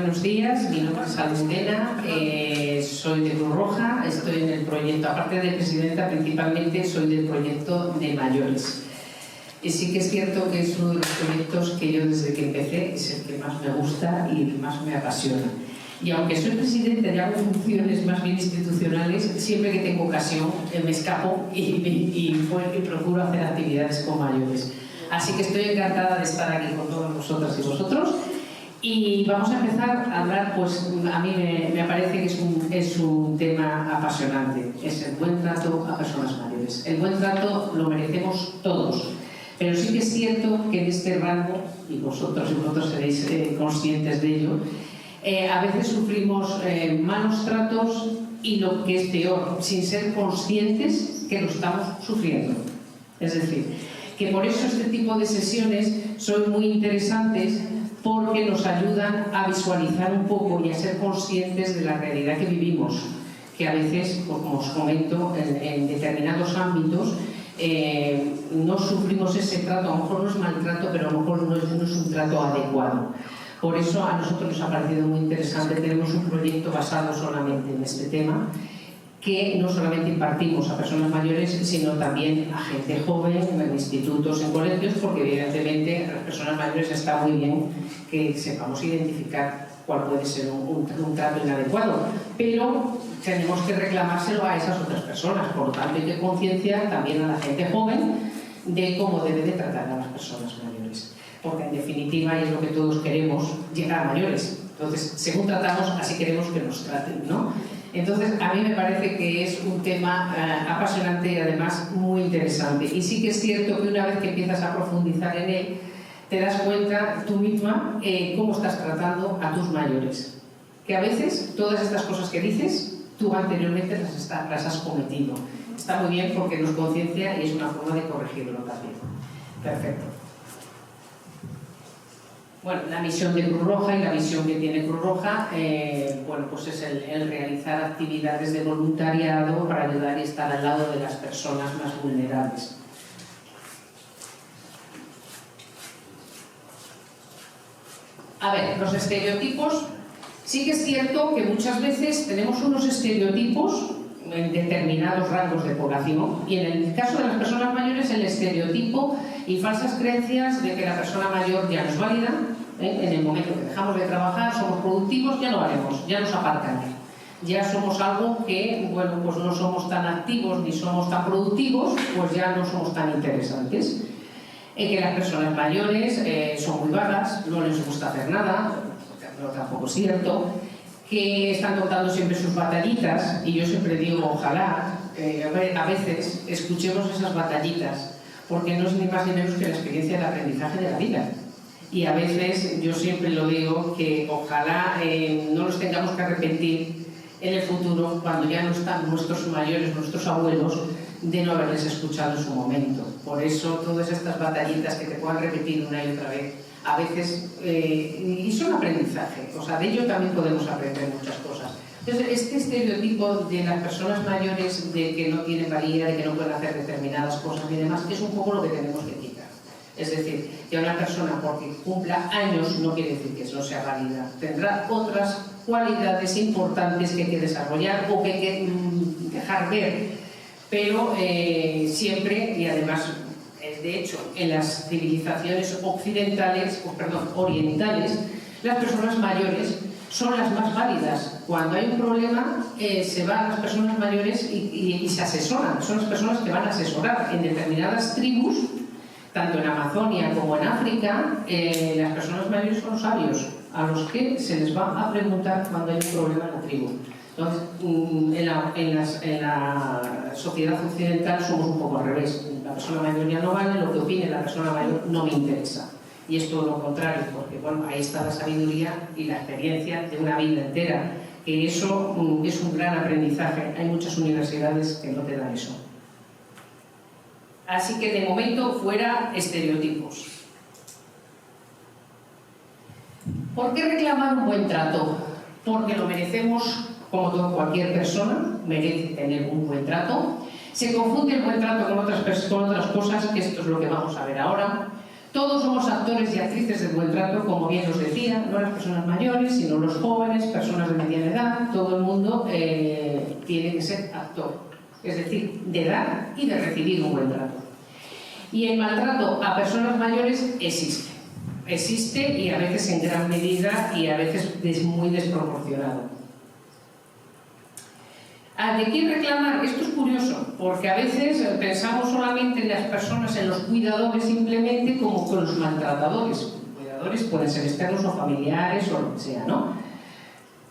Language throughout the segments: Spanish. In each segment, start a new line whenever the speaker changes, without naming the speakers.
buenos días, mi nombre es Almudena, soy de Cruz Roja, estoy en el proyecto, aparte de presidenta, principalmente soy del proyecto de mayores. Y sí que es cierto que es uno de los proyectos que yo desde que empecé es el que más me gusta y más me apasiona. Y aunque soy presidenta y hago funciones más bien institucionales, siempre que tengo ocasión me escapo y procuro hacer actividades con mayores. Así que estoy encantada de estar aquí con todas vosotras y vosotros. Y vamos a empezar a hablar, pues a mí me parece que es un tema apasionante. Es el buen trato a personas mayores. El buen trato lo merecemos todos. Pero sí que es cierto que en este rango, y vosotros seréis conscientes de ello, a veces sufrimos malos tratos y lo que es peor, sin ser conscientes que lo estamos sufriendo. Es decir, que por eso este tipo de sesiones son muy interesantes porque nos ayudan a visualizar un poco y a ser conscientes de la realidad que vivimos, que a veces, como os comento, en determinados ámbitos no sufrimos ese trato, a lo mejor no es maltrato, pero a lo mejor no es un trato adecuado. Por eso a nosotros nos ha parecido muy interesante. Tenemos un proyecto basado solamente en este tema, que no solamente impartimos a personas mayores, sino también a gente joven, en institutos, en colegios, porque evidentemente a las personas mayores está muy bien que sepamos identificar cuál puede ser un trato inadecuado, pero tenemos que reclamárselo a esas otras personas. Por lo tanto, hay que concienciar también a la gente joven de cómo debe de tratar a las personas mayores, porque en definitiva, y es lo que todos queremos, llegar a mayores. Entonces, según tratamos, así queremos que nos traten, ¿no? Entonces, a mí me parece que es un tema apasionante y además muy interesante. Y sí que es cierto que una vez que empiezas a profundizar en él, te das cuenta tú misma cómo estás tratando a tus mayores. Que a veces todas estas cosas que dices, tú anteriormente las has cometido. Está muy bien porque nos conciencia y es una forma de corregirlo también. Perfecto. Bueno, la misión de Cruz Roja y la visión que tiene Cruz Roja, bueno, pues es el realizar actividades de voluntariado para ayudar y estar al lado de las personas más vulnerables. A ver, los estereotipos, sí que es cierto que muchas veces tenemos unos estereotipos en determinados rangos de población, y en el caso de las personas mayores el estereotipo y falsas creencias de que la persona mayor ya no es válida, en el momento que dejamos de trabajar, somos productivos, ya no valemos, ya nos aparcan, ya somos algo que, bueno, pues no somos tan activos ni somos tan productivos, pues ya no somos tan interesantes. Que las personas mayores son muy vagas, no les gusta hacer nada, no, tampoco es cierto, que están contando siempre sus batallitas, y yo siempre digo, ojalá a veces escuchemos esas batallitas, porque no es ni más ni menos que la experiencia de aprendizaje de la vida. Y a veces yo siempre lo digo, que ojalá no nos tengamos que arrepentir en el futuro, cuando ya no están nuestros mayores, nuestros abuelos, de no haberles escuchado en su momento. Por eso todas estas batallitas que te puedan repetir una y otra vez, a veces, y son aprendizaje, o sea, de ello también podemos aprender muchas cosas. Entonces, este estereotipo de las personas mayores, de que no tienen valía, de que no pueden hacer determinadas cosas y demás, es un poco lo que tenemos que quitar. Es decir, que una persona, porque cumpla años, no quiere decir que no sea válida. Tendrá otras cualidades importantes que hay que desarrollar o que hay que dejar ver, pero siempre, y además, de hecho, en las civilizaciones orientales, las personas mayores son las más válidas. Cuando hay un problema, se van las personas mayores y se asesoran. Son las personas que van a asesorar. En determinadas tribus, tanto en Amazonia como en África, las personas mayores son sabios, a los que se les va a preguntar cuando hay un problema en la tribu. Entonces, en la sociedad occidental somos un poco al revés. La persona mayor ya no vale, lo que opine la persona mayor no me interesa. Y es todo lo contrario, porque bueno, ahí está la sabiduría y la experiencia de una vida entera, que eso es un gran aprendizaje. Hay muchas universidades que no te dan eso. Así que de momento fuera estereotipos. ¿Por qué reclamar un buen trato? Porque lo merecemos, como todo, cualquier persona merece tener un buen trato. Se confunde el buen trato con otras cosas, que esto es lo que vamos a ver ahora. Todos somos actores y actrices del buen trato, como bien os decía, no las personas mayores, sino los jóvenes, personas de mediana edad, todo el mundo tiene que ser actor, es decir, de dar y de recibir un buen trato. Y el maltrato a personas mayores existe y a veces en gran medida y a veces es muy desproporcionado. ¿De quién reclamar? Esto es curioso, porque a veces pensamos solamente en las personas, en los cuidadores simplemente, como con los maltratadores. Los cuidadores pueden ser externos o familiares o lo que sea, ¿no?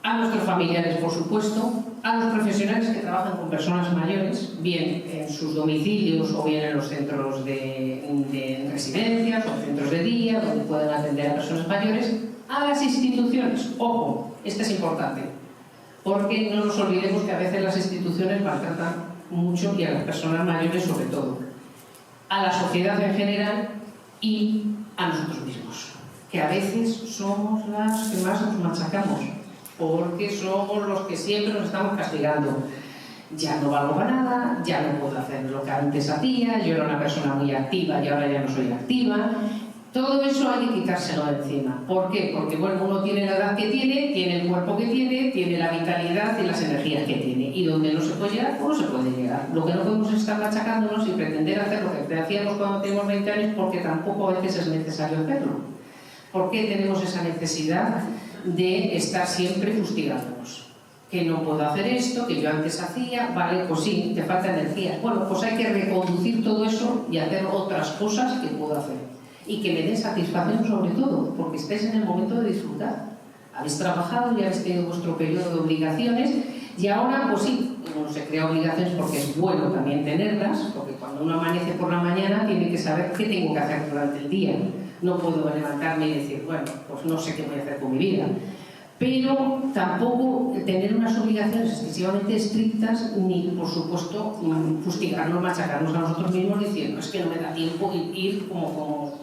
A nuestros familiares, por supuesto, a los profesionales que trabajan con personas mayores, bien en sus domicilios o bien en los centros de residencias o centros de día, donde pueden atender a personas mayores, a las instituciones. Ojo, esto es importante. Porque no nos olvidemos que a veces las instituciones maltratan mucho y a las personas mayores sobre todo, a la sociedad en general y a nosotros mismos, que a veces somos las que más nos machacamos, porque somos los que siempre nos estamos castigando. Ya no valgo para nada, ya no puedo hacer lo que antes hacía, yo era una persona muy activa y ahora ya no soy activa. Todo eso hay que quitárselo de encima. ¿Por qué? Porque bueno, uno tiene la edad que tiene el cuerpo que tiene la vitalidad y las energías que tiene. Y donde no se puede llegar, pues no se puede llegar. Lo que no podemos es estar machacándonos y pretender hacer lo que hacíamos cuando teníamos 20 años, porque tampoco a veces es necesario hacerlo. ¿Por qué tenemos esa necesidad de estar siempre fustigándonos? Que no puedo hacer esto, que yo antes hacía, vale, pues sí, te falta energía. Bueno, pues hay que reconducir todo eso y hacer otras cosas que puedo hacer. Y que me den satisfacción sobre todo, porque estáis en el momento de disfrutar. Habéis trabajado, ya habéis tenido vuestro periodo de obligaciones y ahora, pues sí, uno se crea obligaciones porque es bueno también tenerlas, porque cuando uno amanece por la mañana tiene que saber qué tengo que hacer durante el día. No puedo levantarme y decir, bueno, pues no sé qué voy a hacer con mi vida. Pero tampoco tener unas obligaciones excesivamente estrictas, ni por supuesto fustigarnos, machacarnos a nosotros mismos diciendo es que no me da tiempo ir como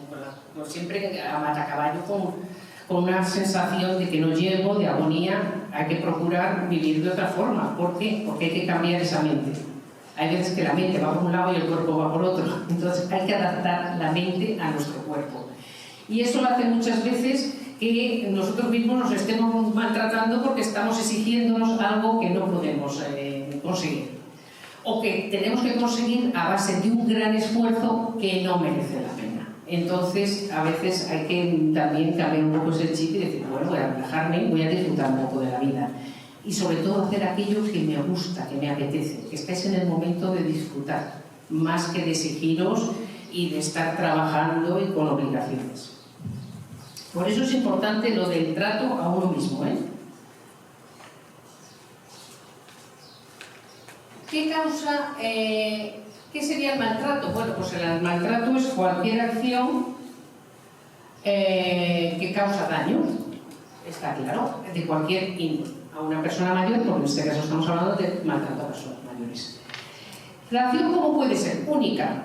siempre a matacaballo con una sensación de que no llego, de agonía. Hay que procurar vivir de otra forma. ¿Por qué? Porque hay que cambiar esa mente. Hay veces que la mente va por un lado y el cuerpo va por otro. Entonces hay que adaptar la mente a nuestro cuerpo. Y eso lo hace muchas veces que nosotros mismos nos estemos maltratando porque estamos exigiéndonos algo que no podemos conseguir. O que tenemos que conseguir a base de un gran esfuerzo que no merece la pena. Entonces, a veces hay que también cambiar un poco ese chip y decir, bueno, voy a relajarme, voy a disfrutar un poco de la vida. Y sobre todo hacer aquello que me gusta, que me apetece, que estáis en el momento de disfrutar, más que de exigiros y de estar trabajando y con obligaciones. Por eso es importante lo del trato a uno mismo, ¿eh? ¿Qué causa, qué sería el maltrato? Bueno, pues el maltrato es cualquier acción que causa daño, está claro, de cualquier índole. A una persona mayor, porque en este caso estamos hablando de maltrato a personas mayores. La acción, ¿cómo puede ser? Única.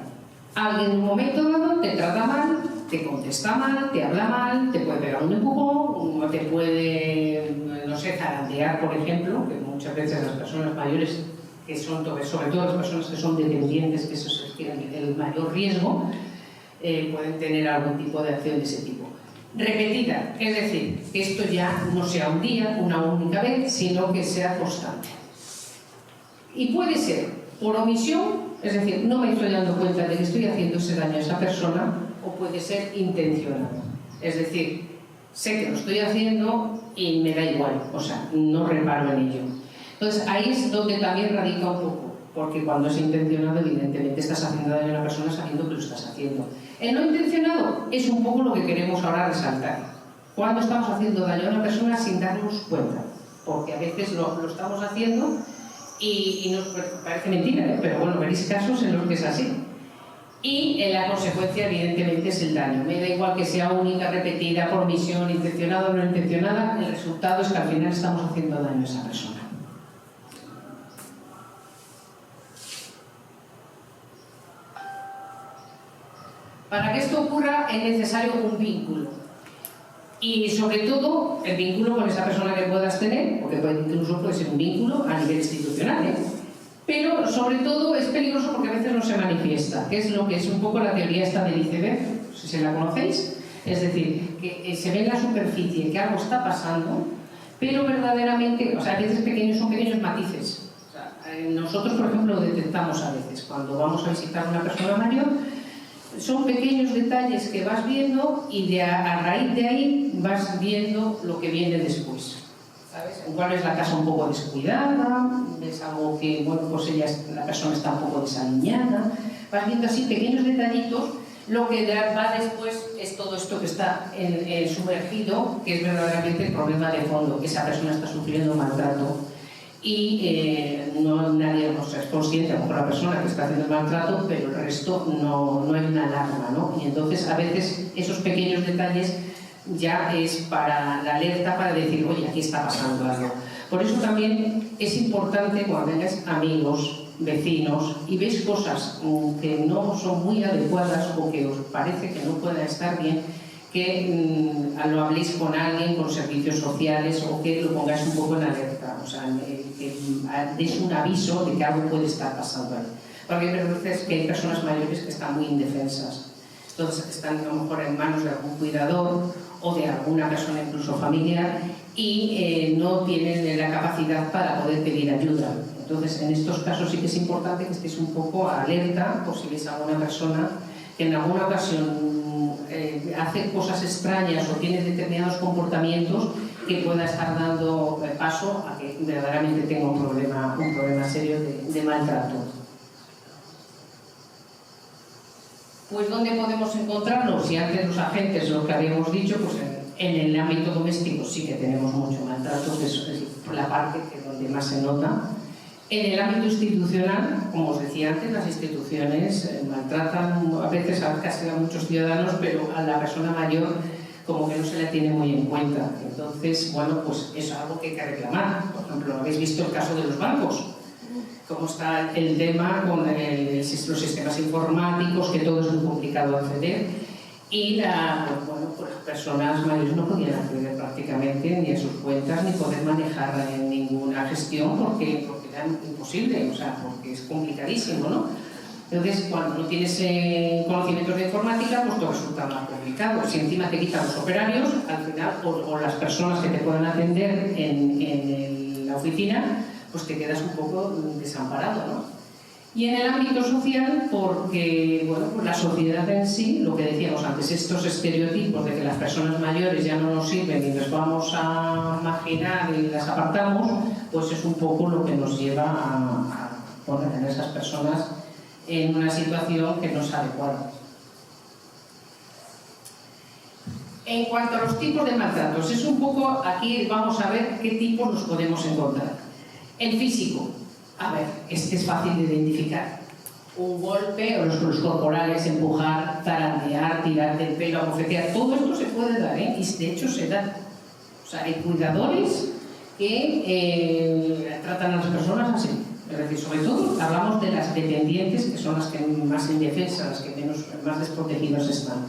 Alguien en un momento dado te trata mal, te contesta mal, te habla mal, te puede pegar un empujón, o te puede, no sé, zarandear, por ejemplo, que muchas veces las personas mayores, que son, sobre todo las personas que son dependientes, que eso es el mayor riesgo, pueden tener algún tipo de acción de ese tipo. Repetida, es decir, que esto ya no sea un día, una única vez, sino que sea constante. Y puede ser por omisión, es decir, no me estoy dando cuenta de que estoy haciendo ese daño a esa persona, o puede ser intencionado. Es decir, sé que lo estoy haciendo y me da igual, o sea, no reparo en ello. Entonces, ahí es donde también radica un poco, porque cuando es intencionado, evidentemente estás haciendo daño a una persona sabiendo que lo estás haciendo. El no intencionado es un poco lo que queremos ahora resaltar. Cuando estamos haciendo daño a una persona sin darnos cuenta, porque a veces lo estamos haciendo y nos parece mentira, pero bueno, veréis casos en los que es así. Y la consecuencia, evidentemente, es el daño. Me da igual que sea única, repetida, por omisión, intencionada o no intencionada, el resultado es que al final estamos haciendo daño a esa persona. Para que esto ocurra es necesario un vínculo. Y sobre todo, el vínculo con esa persona que puedas tener, porque incluso puede ser un vínculo a nivel institucional, pero sobre todo es peligroso porque a veces no se manifiesta, que es lo que es un poco la teoría esta del iceberg. O si se la conocéis, es decir, que se ve en la superficie que algo está pasando, pero verdaderamente, o sea, a veces son pequeños matices. O sea, nosotros, por ejemplo, lo detectamos a veces cuando vamos a visitar a una persona mayor. Son pequeños detalles que vas viendo y a raíz de ahí vas viendo lo que viene después, ¿sabes? Igual es la casa un poco descuidada, ves algo que, bueno, pues la persona está un poco desaliñada, vas viendo así pequeños detallitos. Lo que va después es todo esto que está sumergido, que es verdaderamente el problema de fondo, que esa persona está sufriendo maltrato. Y nadie es consciente, a lo mejor la persona que está haciendo el maltrato, pero el resto no hay una alarma, ¿no? Y entonces a veces esos pequeños detalles ya es para la alerta, para decir, oye, aquí está pasando algo. Por eso también es importante cuando tengáis amigos, vecinos y veis cosas que no son muy adecuadas o que os parece que no puedan estar bien, que lo habléis con alguien, con servicios sociales, o que lo pongáis un poco en alerta, o sea, que deis un aviso de que algo puede estar pasando ahí. Porque hay veces que hay personas mayores que están muy indefensas, entonces están a lo mejor en manos de algún cuidador o de alguna persona incluso familiar y no tienen la capacidad para poder pedir ayuda. Entonces, en estos casos sí que es importante que estéis un poco alerta por si veis a alguna persona que en alguna ocasión hace cosas extrañas o tiene determinados comportamientos que pueda estar dando paso a que verdaderamente tenga un problema serio de maltrato. Pues ¿dónde podemos encontrarlos? Si antes los agentes, lo que habíamos dicho, pues en el ámbito doméstico sí que tenemos mucho maltrato, que es la parte que donde más se nota. En el ámbito institucional, como os decía antes, las instituciones maltratan a veces casi a muchos ciudadanos, pero a la persona mayor como que no se la tiene muy en cuenta. Entonces, bueno, pues es algo que hay que reclamar. Por ejemplo, habéis visto el caso de los bancos, cómo está el tema con los sistemas informáticos, que todo es muy complicado acceder. Y pues las personas mayores no podían acceder prácticamente ni a sus cuentas ni poder manejar ninguna gestión porque era imposible, o sea, porque es complicadísimo, ¿no? Entonces, cuando no tienes conocimientos de informática, pues todo resulta más complicado. Si encima te quitan los operarios, al final, o las personas que te puedan atender en la oficina, pues te quedas un poco desamparado, ¿no? Y en el ámbito social, porque bueno, pues la sociedad en sí, lo que decíamos antes, estos estereotipos de que las personas mayores ya no nos sirven y nos vamos a marginar y las apartamos, pues es un poco lo que nos lleva a poner a esas personas en una situación que no es adecuada. En cuanto a los tipos de maltratos, es un poco, aquí vamos a ver qué tipos nos podemos encontrar. El físico. A ver, este es fácil de identificar. Un golpe, o los corporales, empujar, zarandear, tirar del pelo, abofetear, todo esto se puede dar, ¿eh? Y de hecho se da. O sea, hay cuidadores que tratan a las personas así. Es decir, sobre todo hablamos de las dependientes, que son las que más indefensas, las que más desprotegidas están.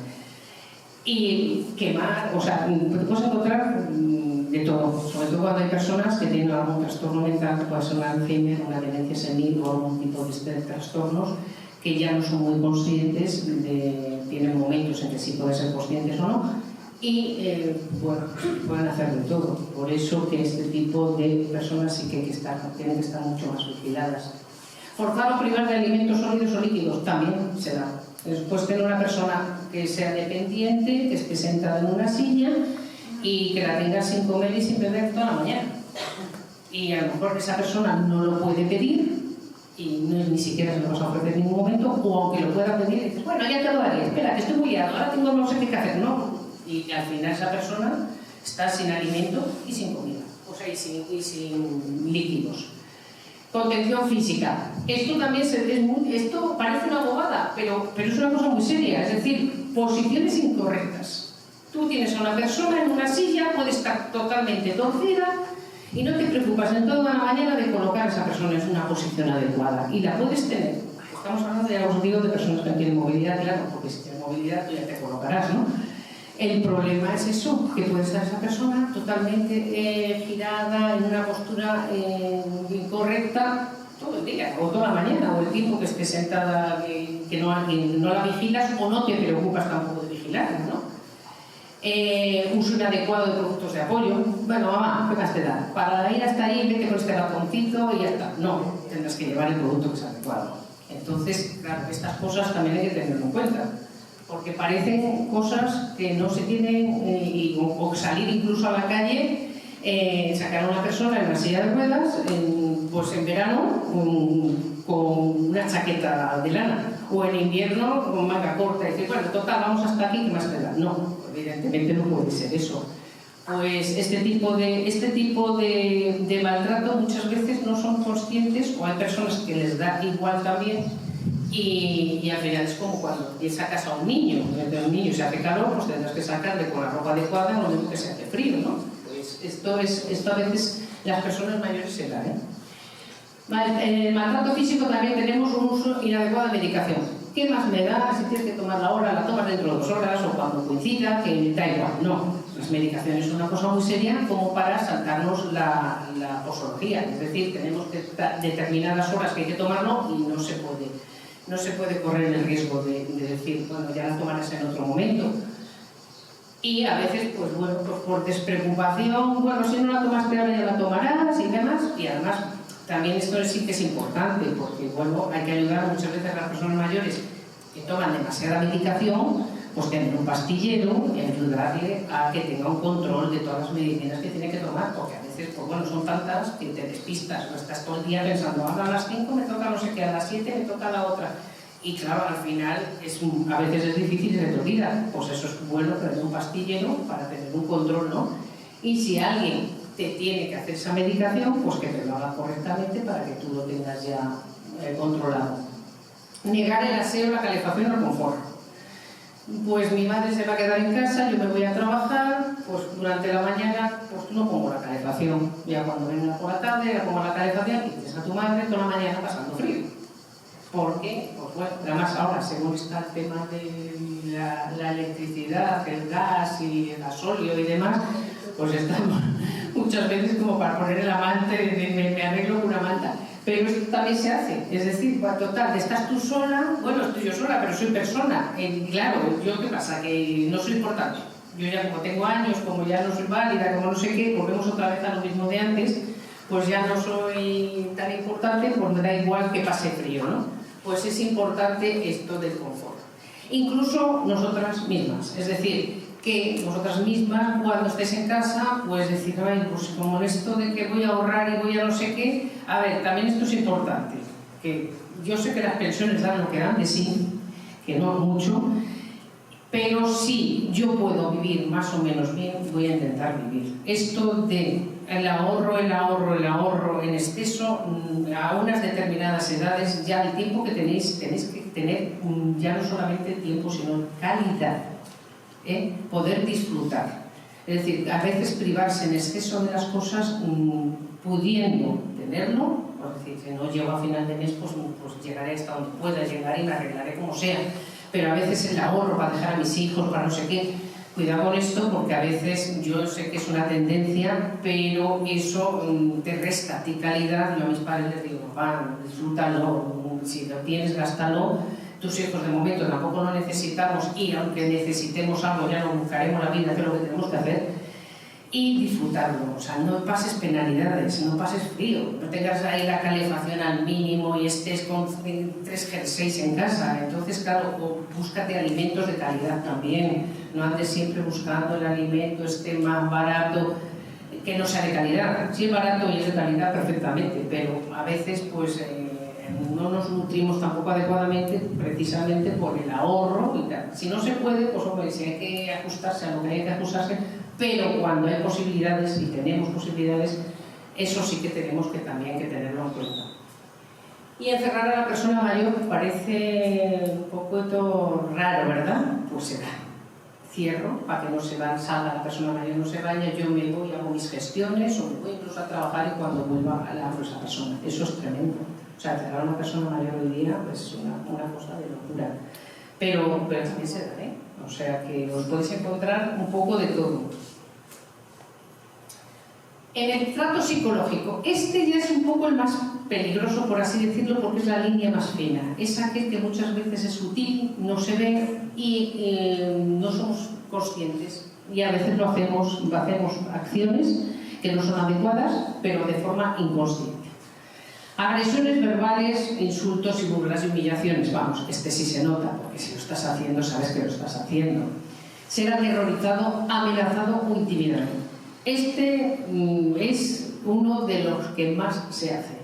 Y quemar, o sea, te puedes encontrar de todo, sobre todo cuando hay personas que tienen algún trastorno mental, que puede ser una Alzheimer, una demencia senil o algún tipo de trastornos que ya no son muy conscientes, tienen momentos en que sí pueden ser conscientes o no, y bueno, pueden hacer de todo. Por eso que este tipo de personas sí que tienen que estar mucho más vigiladas. Forzar o privar de alimentos sólidos o líquidos también se da. Después tener una persona que sea dependiente, que esté sentada en una silla y que la tenga sin comer y sin beber toda la mañana. Y a lo mejor esa persona no lo puede pedir y ni siquiera se lo vas a ofrecer en ningún momento, o aunque lo pueda pedir, dices, bueno, ya te lo daré, espera, que estoy muy liado, ahora tengo no sé qué hacer, ¿no? Y al final esa persona está sin alimento y sin comida, o sea, y sin líquidos. Contención física. Esto también esto parece una bobada, pero es una cosa muy seria, es decir, posiciones incorrectas. Tú tienes a una persona en una silla, puede estar totalmente torcida y no te preocupas en toda la mañana de colocar a esa persona en una posición adecuada. Y la puedes tener. Estamos hablando, ya os digo, de personas que no tienen movilidad, claro, porque si tienes movilidad tú ya te colocarás, ¿no? El problema es eso, que puede estar esa persona totalmente girada, en una postura incorrecta todo el día, o toda la mañana, o el tiempo que esté sentada, que no la vigilas o no te preocupas tampoco de vigilar. vigilarla, ¿no? Uso inadecuado de productos de apoyo. Bueno, mamá, ¿qué más te da? Para ir hasta ahí, vete con este ratoncito y ya está. No, tendrás que llevar el producto que es adecuado. Entonces, claro, estas cosas también hay que tenerlo en cuenta, porque parecen cosas que no se tienen, o salir incluso a la calle, sacar a una persona en una silla de ruedas, pues en verano, con una chaqueta de lana, o en invierno con manga corta, y decir, bueno, total, vamos hasta aquí, ¿qué más te da? No, evidentemente no puede ser eso. Pues este tipo de maltrato muchas veces no son conscientes, o hay personas que les da igual también, y al final es como cuando sacas a un niño, el niño se hace calor, pues tendrás que sacarle con la ropa adecuada, lo mismo que se hace frío, ¿no? Pues esto a veces las personas mayores se dan, En el maltrato físico también tenemos un uso inadecuado de medicación. ¿Qué más me da? Si tienes que tomar la hora, la tomas dentro de 2 horas o cuando coincida, que da igual. No, las medicaciones son una cosa muy seria como para saltarnos la posología. Es decir, tenemos determinadas horas que hay que tomarlo y no se puede correr el riesgo de decir, bueno, ya la tomarás en otro momento. Y a veces, pues bueno, pues por despreocupación, bueno, si no la tomaste ahora ya la tomarás y demás, y además también esto sí que es importante, porque bueno, hay que ayudar muchas veces a las personas mayores que toman demasiada medicación, pues tener un pastillero y ayudarle a que tenga un control de todas las medicinas que tiene que tomar, porque a veces, pues bueno, son tantas que te despistas, no estás todo el día pensando, ahora a las 5 me toca no sé qué, a las 7 me toca la otra. Y claro, al final a veces es difícil y se te olvida. Pues eso es bueno tener un pastillero para tener un control, ¿no? Y si alguien te tiene que hacer esa medicación, pues que te lo haga correctamente para que tú lo tengas ya controlado. Negar el aseo, la calefacción o el confort. Pues mi madre se va a quedar en casa, yo me voy a trabajar, pues durante la mañana pues no pongo la calefacción. Ya cuando venga por la tarde, ya pongo la calefacción y tienes a tu madre toda la mañana pasando frío. Porque, pues bueno, además ahora, según está el tema de la electricidad, el gas y el gasóleo y demás, pues estamos muchas veces como para poner el amante, me arreglo con una manta. Pero esto también se hace, es decir, total, estás tú sola, bueno, estoy yo sola, pero soy persona. Claro, ¿yo qué pasa? Que no soy importante. Yo ya como tengo años, como ya no soy válida, como no sé qué, volvemos otra vez a lo mismo de antes, pues ya no soy tan importante, pues me da igual que pase frío, ¿no? Pues es importante esto del confort. Incluso nosotras mismas, es decir, que vosotras mismas cuando estéis en casa, pues decir, ay, pues como esto de que voy a ahorrar y voy a no sé qué, a ver, también esto es importante, que yo sé que las pensiones dan lo que dan de sí, que no mucho, pero si yo puedo vivir más o menos bien, voy a intentar vivir. Esto de el ahorro en exceso, a unas determinadas edades, ya el tiempo que tenéis que tener ya no solamente tiempo, sino calidad, poder disfrutar. Es decir, a veces privarse en exceso de las cosas, pudiendo tenerlo, es decir, si no llego a final de mes, pues llegaré hasta donde pueda llegar y me arreglaré como sea. Pero a veces el ahorro para dejar a mis hijos, para no sé qué, cuidado con esto, porque a veces yo sé que es una tendencia, pero eso te resta a ti calidad. Yo a mis padres les digo, papá, disfrútalo, si lo tienes, gástalo. Tus hijos de momento tampoco lo necesitamos y aunque necesitemos algo ya lo buscaremos la vida, que es lo que tenemos que hacer. Y disfrutarlo, o sea, no pases penalidades, no pases frío, no tengas ahí la calefacción al mínimo y estés con 3 jerseys en casa. Entonces, claro, búscate alimentos de calidad también, no andes siempre buscando el alimento más barato, que no sea de calidad. Si es barato y es de calidad, perfectamente, pero a veces pues no nos nutrimos tampoco adecuadamente, precisamente por el ahorro y tal. Si no se puede, pues hombre, si hay que ajustarse a lo que hay que ajustarse, pero cuando hay posibilidades y tenemos posibilidades, eso sí que tenemos que también que tenerlo en cuenta. Y encerrar a la persona mayor parece un poco raro, ¿verdad? Pues se da. Cierro para que no se salga la persona mayor, no se vaya, yo me voy, hago mis gestiones o me voy incluso a trabajar y cuando vuelva a esa persona. Eso es tremendo. O sea, encerrar a una persona mayor hoy día pues, es una cosa de locura. Pero también se da, ¿eh? O sea que os podéis encontrar un poco de todo. En el trato psicológico, este ya es un poco el más peligroso, por así decirlo, porque es la línea más fina. Es aquel que muchas veces es sutil, no se ve y no somos conscientes. Y a veces hacemos acciones que no son adecuadas, pero de forma inconsciente. Agresiones verbales, insultos y burlas y humillaciones. Vamos, este sí se nota, porque si lo estás haciendo, sabes que lo estás haciendo. Ser aterrorizado, amenazado o intimidado. Este es uno de los que más se hace.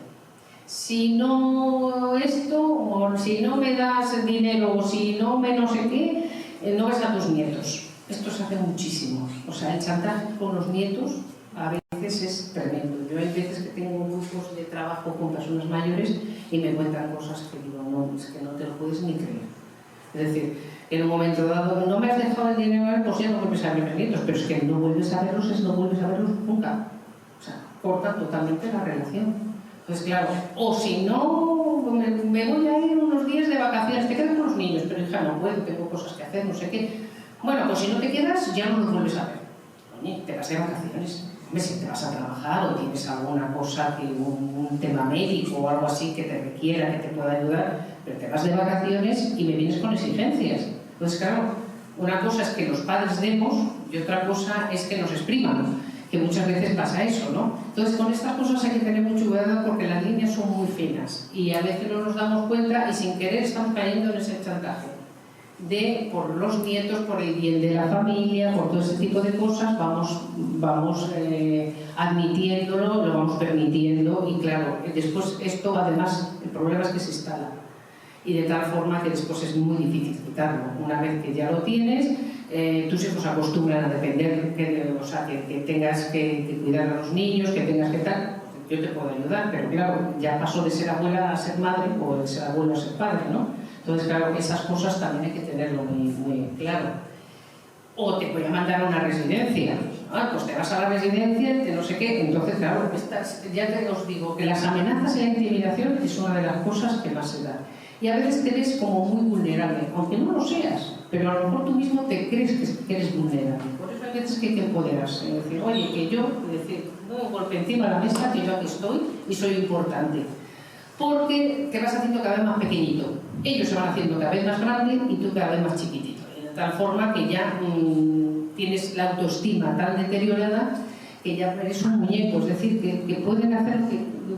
Si no esto, o si no me das dinero, o si no me no sé qué, no ves a tus nietos. Esto se hace muchísimo. O sea, el chantaje con los nietos a veces es tremendo. Yo hay veces que tengo grupos de trabajo con personas mayores y me cuentan cosas que digo, no, es que no te lo puedes ni creer. Es decir, en un momento dado, no me has dejado el dinero, pues ya no vuelves a ver a mis nietos, pero es que no vuelves a verlos, no vuelves a verlos nunca. O sea, corta totalmente la relación. Entonces, claro, o si no, me voy a ir unos días de vacaciones, te quedas con los niños, pero hija, no puedo, tengo cosas que hacer, no sé qué. Bueno, pues si no te quedas, ya no los vuelves a ver. Oye, te vas de vacaciones. Hombre, si te vas a trabajar o tienes alguna cosa, un tema médico o algo así que te requiera, que te pueda ayudar, pero te vas de vacaciones y me vienes con exigencias. Entonces, claro, una cosa es que los padres demos y otra cosa es que nos expriman, que muchas veces pasa eso, ¿no? Entonces, con estas cosas hay que tener mucho cuidado porque las líneas son muy finas y a veces no nos damos cuenta y sin querer estamos cayendo en ese chantaje. Por los nietos, por el bien de la familia, por todo ese tipo de cosas, vamos admitiéndolo, lo vamos permitiendo y claro, después esto además, el problema es que se instala y de tal forma que después es muy difícil quitarlo. Una vez que ya lo tienes, tus hijos acostumbran a depender, o sea, que tengas que cuidar a los niños, que tengas que tal, yo te puedo ayudar, pero claro, ya pasó de ser abuela a ser madre o de ser abuelo a ser padre, ¿no? Entonces, claro, esas cosas también hay que tenerlo muy claro. O te voy a mandar a una residencia. Pues te vas a la residencia, no sé qué. Entonces, claro, ya os digo que las amenazas y la intimidación es una de las cosas que más se da. Y a veces te ves como muy vulnerable, aunque no lo seas, pero a lo mejor tú mismo te crees que eres vulnerable. Por eso hay veces que hay que empoderarse. Es decir, oye, que yo, doy un golpe encima de la mesa, que yo aquí estoy y soy importante. Porque te vas haciendo cada vez más pequeñito. Ellos se van haciendo cada vez más grandes y tú cada vez más chiquitito. De tal forma que ya tienes la autoestima tan deteriorada que ya eres un muñeco. Es decir, que pueden hacer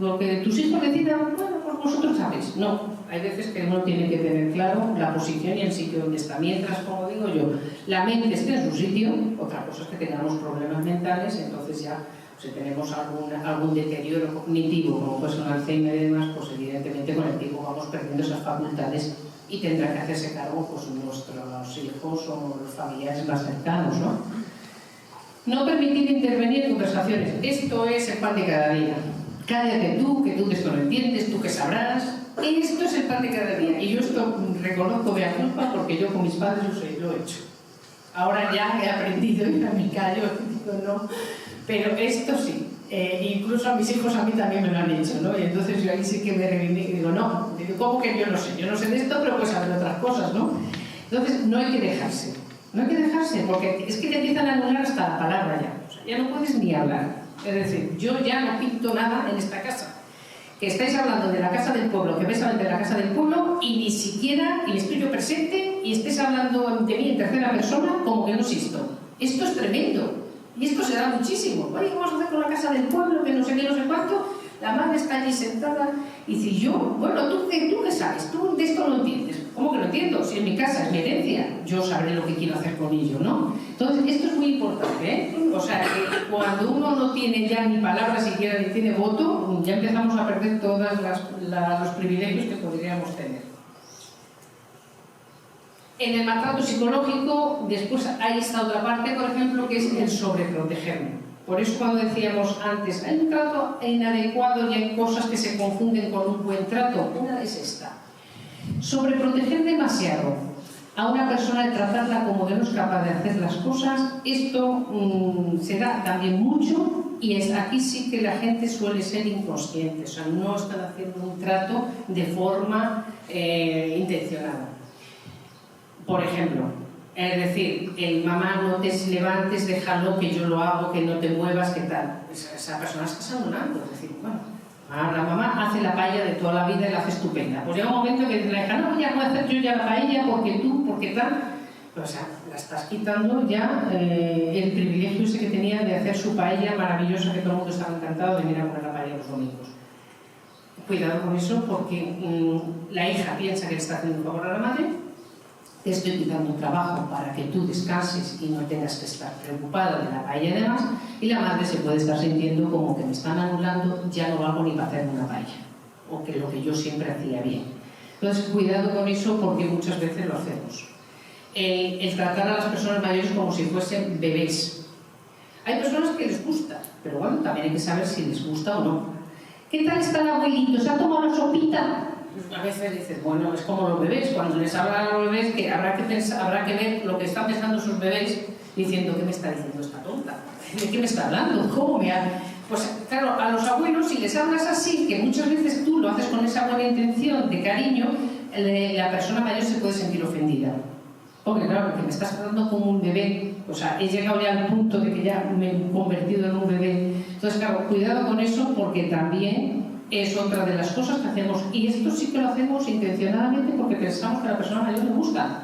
lo que tus hijos decidan, bueno, pues vosotros sabéis. No, hay veces que uno tiene que tener claro la posición y el sitio donde está. Mientras, como digo yo, la mente esté en su sitio, otra cosa es que tengamos problemas mentales, entonces ya si tenemos algún deterioro cognitivo, como pues un Alzheimer y demás, pues evidentemente con el tiempo vamos perdiendo esas facultades y tendrán que hacerse cargo pues, nuestros hijos o los familiares más cercanos, ¿no? No permitir intervenir en conversaciones. Esto es el pan de cada día. Cállate tú, que tú esto no entiendes, tú que sabrás. Esto es el pan de cada día. Y yo esto reconozco de culpa porque yo con mis padres lo he hecho. Ahora ya he aprendido y a mi callo, digo no. Pero esto sí, incluso a mis hijos a mí también me lo han hecho, ¿no? Y entonces yo ahí sí que me reivindico y digo, no, ¿cómo que yo no sé? Yo no sé de esto, pero pues saber otras cosas, ¿no? Entonces no hay que dejarse, porque es que te empiezan a anular hasta la palabra ya, o sea, ya no puedes ni hablar. Es decir, yo ya no pinto nada en esta casa. Que estáis hablando de la casa del pueblo, que vais a hablar de la casa del pueblo y ni siquiera, y estoy yo presente, y estés hablando de mí en tercera persona como que no existo. Esto es tremendo. Y esto se da muchísimo. Oye, ¿qué vamos a hacer con la casa del pueblo? Que no sé qué, no sé cuánto. La madre está allí sentada y dice, yo, bueno, ¿tú qué sabes? Tú de esto no entiendes. ¿Cómo que no entiendo? Si es mi casa, es mi herencia, yo sabré lo que quiero hacer con ello, ¿no? Entonces, esto es muy importante, ¿eh? O sea, que cuando uno no tiene ya ni palabra siquiera ni tiene voto, ya empezamos a perder todos los privilegios que podríamos tener. En el maltrato psicológico, después hay esta otra parte, por ejemplo, que es el sobreprotegerme. Por eso cuando decíamos antes, hay un trato inadecuado y hay cosas que se confunden con un buen trato. Una es esta. Sobreproteger demasiado a una persona y tratarla como que no es capaz de hacer las cosas, esto se da también mucho y aquí sí que la gente suele ser inconsciente, o sea, no están haciendo un trato de forma intencionada. Por ejemplo, es decir, el mamá no te levantes, déjalo, que yo lo hago, que no te muevas, que tal. Esa persona está abandonando, es decir, bueno, La mamá hace la paella de toda la vida y la hace estupenda. Pues llega un momento que dice la hija, no, ya voy a hacer yo ya la paella porque tú, porque tal. O sea, la estás quitando ya el privilegio ese que tenía de hacer su paella maravillosa, que todo el mundo estaba encantado de venir a comer la paella los domingos. Cuidado con eso porque la hija piensa que le está haciendo un favor a la madre, te estoy quitando un trabajo para que tú descanses y no tengas que estar preocupada de la paella y demás, y la madre se puede estar sintiendo como que me están anulando, ya no valgo ni para hacer una paella, o que lo que yo siempre hacía bien. Entonces, cuidado con eso porque muchas veces lo hacemos. El tratar a las personas mayores como si fuesen bebés. Hay personas que les gusta, pero bueno, también hay que saber si les gusta o no. ¿Qué tal está el abuelito? ¿Se ha tomado la sopita? A veces dices, bueno, es como los bebés, cuando les hablan a los bebés, que habrá que ver lo que están pensando sus bebés, diciendo, ¿qué me está diciendo esta tonta? ¿De qué me está hablando? ¿Cómo me ha...? Pues claro, a los abuelos, si les hablas así, que muchas veces tú lo haces con esa buena intención de cariño, la persona mayor se puede sentir ofendida. Porque claro, que me estás tratando como un bebé, o sea, he llegado ya al punto de que ya me he convertido en un bebé. Entonces, claro, cuidado con eso porque también es otra de las cosas que hacemos, y esto sí que lo hacemos intencionadamente porque pensamos que a la persona mayor le gusta.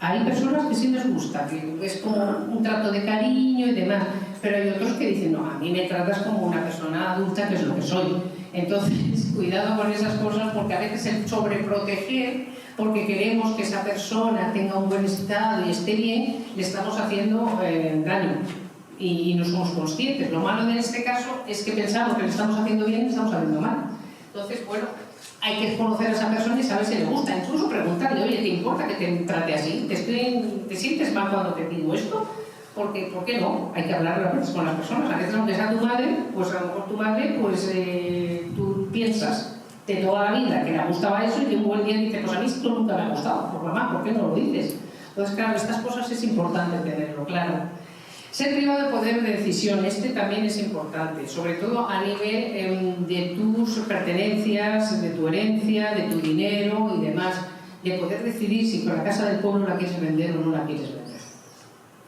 Hay personas que sí les gusta, que es como un trato de cariño y demás, pero hay otros que dicen, no, a mí me tratas como una persona adulta, que es lo que soy. Entonces, cuidado con esas cosas porque a veces el sobreproteger, porque queremos que esa persona tenga un buen estado y esté bien, le estamos haciendo daño. Y no somos conscientes. Lo malo de este caso es que pensamos que le estamos haciendo bien y le estamos haciendo mal. Entonces, bueno, hay que conocer a esa persona y saber si le gusta. Incluso preguntarle, oye, ¿te importa que te trate así? ¿Te sientes mal cuando te digo esto? Porque, ¿por qué no? Hay que hablar a veces con las personas. A veces, aunque sea tu madre, pues a lo mejor tu madre, pues tú piensas de toda la vida que le gustaba eso y que un buen día dice, pues a mí esto nunca me ha gustado. Pues mamá, ¿por qué no lo dices? Entonces, claro, estas cosas es importante tenerlo claro. Ser privado de poder de decisión, este también es importante, sobre todo a nivel de tus pertenencias, de tu herencia, de tu dinero y demás, de poder decidir si con la casa del pueblo la quieres vender o no la quieres vender.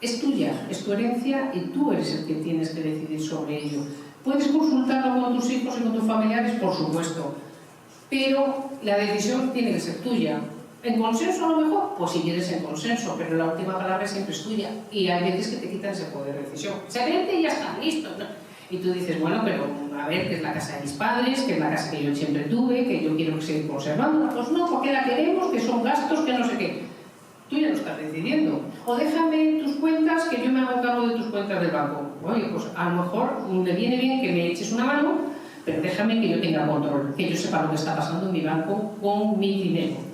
Es tuya, es tu herencia y tú eres el que tienes que decidir sobre ello. ¿Puedes consultarlo con tus hijos y con tus familiares? Por supuesto, pero la decisión tiene que ser tuya. ¿En consenso a lo mejor? Pues si quieres en consenso, pero la última palabra siempre es tuya. Y hay veces que te quitan ese poder de decisión. Se vende y ya está, listo, ¿no? Y tú dices, bueno, pero a ver, que es la casa de mis padres, que es la casa que yo siempre tuve, que yo quiero seguir conservando. Pues no, porque la queremos, que son gastos, que no sé qué. Tú ya lo estás decidiendo. O déjame tus cuentas, que yo me hago cargo de tus cuentas del banco. Oye, pues a lo mejor me viene bien que me eches una mano, pero déjame que yo tenga control, que yo sepa lo que está pasando en mi banco con mi dinero.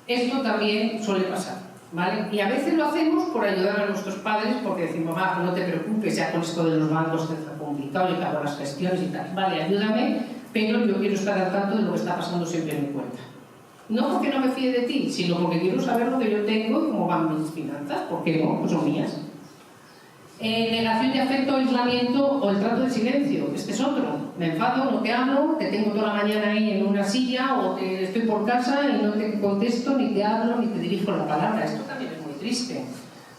Esto también suele pasar, ¿vale? Y a veces lo hacemos por ayudar a nuestros padres, porque decimos, no te preocupes, ya con esto de los bancos está complicado, yo hago las gestiones y tal. Vale, ayúdame, pero yo quiero estar al tanto de lo que está pasando siempre en mi cuenta. No porque no me fíe de ti, sino porque quiero saber lo que yo tengo y cómo van mis finanzas, porque no, pues son mías. Negación de afecto, aislamiento o el trato de silencio. Este es otro. Me enfado, no te hablo, te tengo toda la mañana ahí en una silla o estoy por casa y no te contesto, ni te hablo, ni te dirijo la palabra. Esto también es muy triste.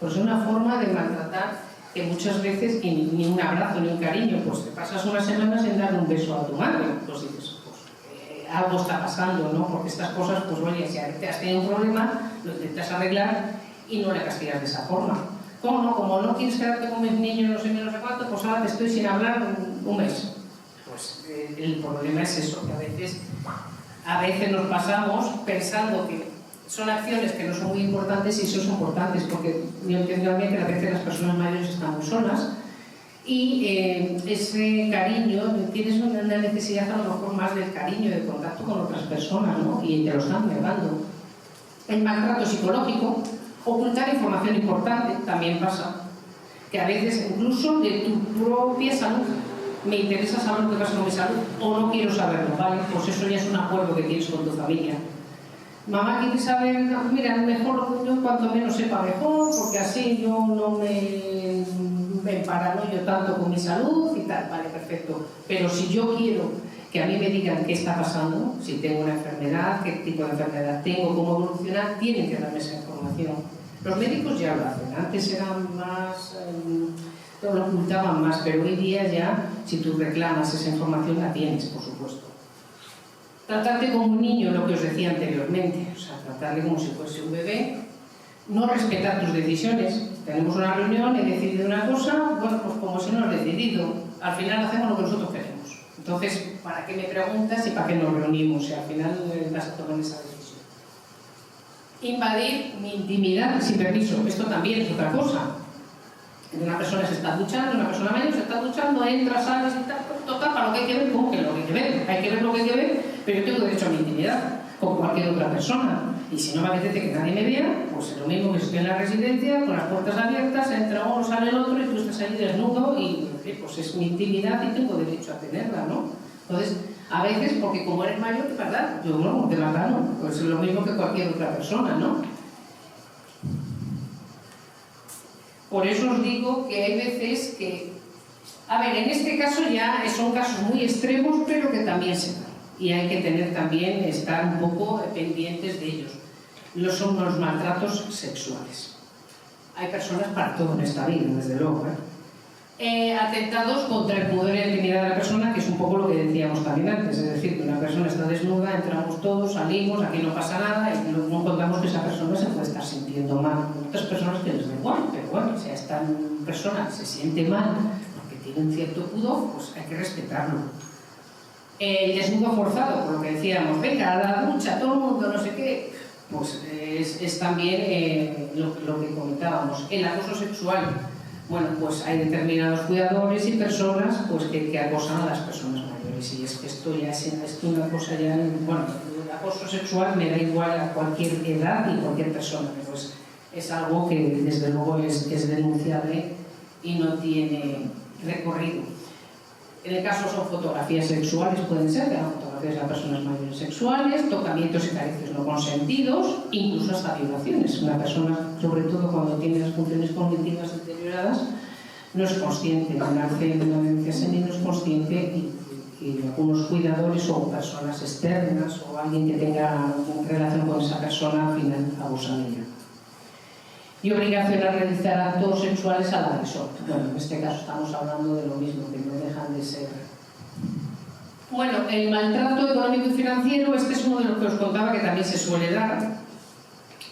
Pues es una forma de maltratar que muchas veces, y ni un abrazo, ni un cariño, pues te pasas unas semanas en dar un beso a tu madre. Pues dices, pues algo está pasando, ¿no? Porque estas cosas, pues oye, si te has tenido un problema, lo intentas arreglar y no le castigas de esa forma. ¿Cómo no? Como no quieres quedarte con mis niños, no sé qué, no sé cuánto, pues ahora te estoy sin hablar un mes. Pues el problema es eso, que a veces nos pasamos pensando que son acciones que no son muy importantes y son importantes, porque yo entiendo también que a veces las personas mayores están muy solas y ese cariño, tienes una necesidad a lo mejor más del cariño, de contacto con otras personas, ¿no? Y te lo están negando. El maltrato psicológico. Ocultar información importante también pasa, que a veces incluso de tu propia salud, me interesa saber lo que pasa con mi salud o no quiero saberlo, ¿vale? Pues eso ya es un acuerdo que tienes con tu familia. Mamá quiere saber, mira, mejor yo cuanto menos sepa mejor, porque así yo no me paranoio tanto con mi salud y tal, vale, perfecto. Pero si yo quiero que a mí me digan qué está pasando, si tengo una enfermedad, qué tipo de enfermedad tengo, cómo evolucionar, tienen que darme esa información. Los médicos ya lo hacen, antes eran más lo ocultaban más, pero hoy día ya, si tú reclamas esa información, la tienes, por supuesto. Tratarte como un niño, lo que os decía anteriormente, o sea, tratarle como si fuese un bebé, no respetar tus decisiones. Tenemos una reunión, he decidido una cosa, bueno, pues como si no has decidido, al final hacemos lo que nosotros queremos. Entonces, ¿para qué me preguntas y para qué nos reunimos? Y al final vas a tomar esa decisión. Invadir mi intimidad sin permiso, esto también es otra cosa. Una persona se está duchando, una persona mayor se está duchando, entra, sale, toca para lo que hay que ver, como que lo que hay que ver. Hay que ver lo que hay que ver, pero yo tengo derecho a mi intimidad, como cualquier otra persona. Y si no me apetece que nadie me vea, pues es lo mismo que si estoy en la residencia, con las puertas abiertas, entra uno, sale el otro y tú estás ahí desnudo y pues es mi intimidad y tengo derecho a tenerla, ¿no? Entonces, a veces, porque como eres mayor, ¿qué pasa? Yo no, te la gano, pues es lo mismo que cualquier otra persona, ¿no? Por eso os digo que hay veces que... A ver, en este caso ya son casos muy extremos, pero que también se dan. Y hay que tener también, estar un poco pendientes de ellos. No son los maltratos sexuales. Hay personas para todo en esta vida, desde luego, atentados contra el poder y la intimidad de la persona, que es un poco lo que decíamos también antes, es decir, que una persona está desnuda, entramos todos, salimos, aquí no pasa nada y no contamos que esa persona se puede estar sintiendo mal. Hay otras personas que les da igual, pero bueno, si esta persona se siente mal porque tiene un cierto pudor, pues hay que respetarlo. El desnudo forzado, por lo que decíamos, venga, a la ducha, todo el mundo, no sé qué, pues es también lo que comentábamos. El acoso sexual, bueno, pues hay determinados cuidadores y personas pues que acosan a las personas mayores, y es que esto ya es una cosa ya, bueno, el acoso sexual me da igual a cualquier edad y cualquier persona, pero es algo que desde luego es denunciable y no tiene recorrido. En el caso son fotografías sexuales, pueden ser fotografías de personas mayores sexuales, tocamientos y caricias no consentidos, incluso hasta violaciones. Una persona, sobre todo cuando tiene las funciones cognitivas deterioradas, no es consciente, nace en una vivencia senil, no es consciente y algunos cuidadores o personas externas o alguien que tenga relación con esa persona al final abusan de ella. Y obligación a realizar actos sexuales al agresor. Bueno, en este caso estamos hablando de lo mismo, que no dejan de ser. Bueno, el maltrato económico y financiero, este es uno de los que os contaba que también se suele dar.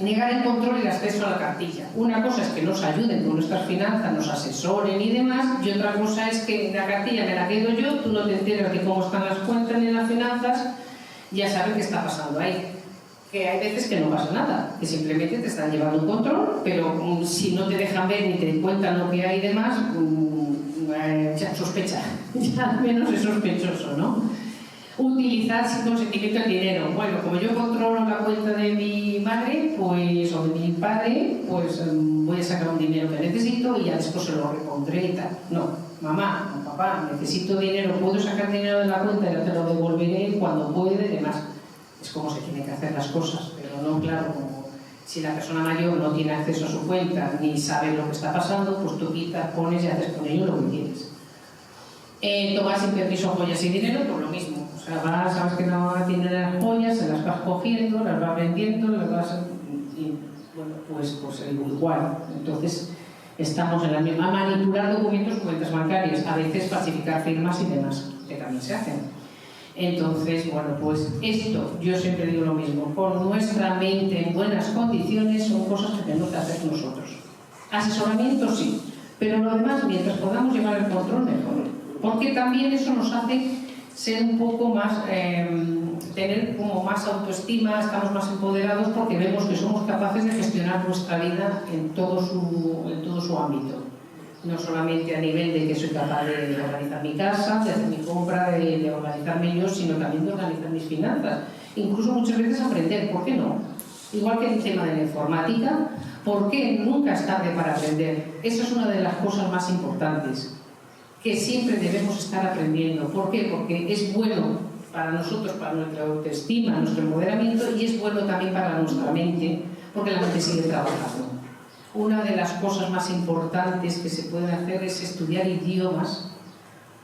Negar el control y el acceso a la cartilla. Una cosa es que nos ayuden con nuestras finanzas, nos asesoren y demás, y otra cosa es que la cartilla me la quedo yo, tú no te enteras de cómo están las cuentas ni las finanzas, ya sabes qué está pasando ahí. Que hay veces que no pasa nada, que simplemente te están llevando un control, pero si no te dejan ver ni te cuentan lo que hay y demás, ya sospecha, ya al menos es sospechoso, ¿no? Utilizar sin consentimiento el dinero. Bueno, como yo controlo la cuenta de mi madre, pues, o de mi padre, pues voy a sacar un dinero que necesito y ya después se lo repondré y tal. No, mamá o papá, necesito dinero, puedo sacar dinero de la cuenta y ya te lo devolveré cuando pueda y demás. Es como se tienen que hacer las cosas, pero no, claro, como si la persona mayor no tiene acceso a su cuenta ni sabe lo que está pasando, pues tú quitas, pones y haces con ello lo que quieres. Tomar sin permiso joyas y dinero, pues lo mismo. O sea, sabes que no tiene las joyas, se las vas cogiendo, las vas vendiendo, las vas... Y, bueno, pues igual. Entonces, estamos en la misma. Manipular documentos, cuentas bancarias, a veces falsificar firmas y demás, que también se hacen. Entonces, bueno, pues esto, yo siempre digo lo mismo, con nuestra mente en buenas condiciones son cosas que tenemos que hacer nosotros. Asesoramiento sí, pero lo demás, mientras podamos llevar el control, mejor. Porque también eso nos hace ser un poco más, tener como más autoestima, estamos más empoderados porque vemos que somos capaces de gestionar nuestra vida en todo su ámbito. No solamente a nivel de que soy capaz de organizar mi casa, de hacer mi compra, de organizarme yo, sino también de organizar mis finanzas. Incluso muchas veces aprender, ¿por qué no? Igual que el tema de la informática, ¿por qué nunca es tarde para aprender? Esa es una de las cosas más importantes, que siempre debemos estar aprendiendo. ¿Por qué? Porque es bueno para nosotros, para nuestra autoestima, nuestro empoderamiento, y es bueno también para nuestra mente, porque la mente sigue trabajando. Una de las cosas más importantes que se pueden hacer es estudiar idiomas,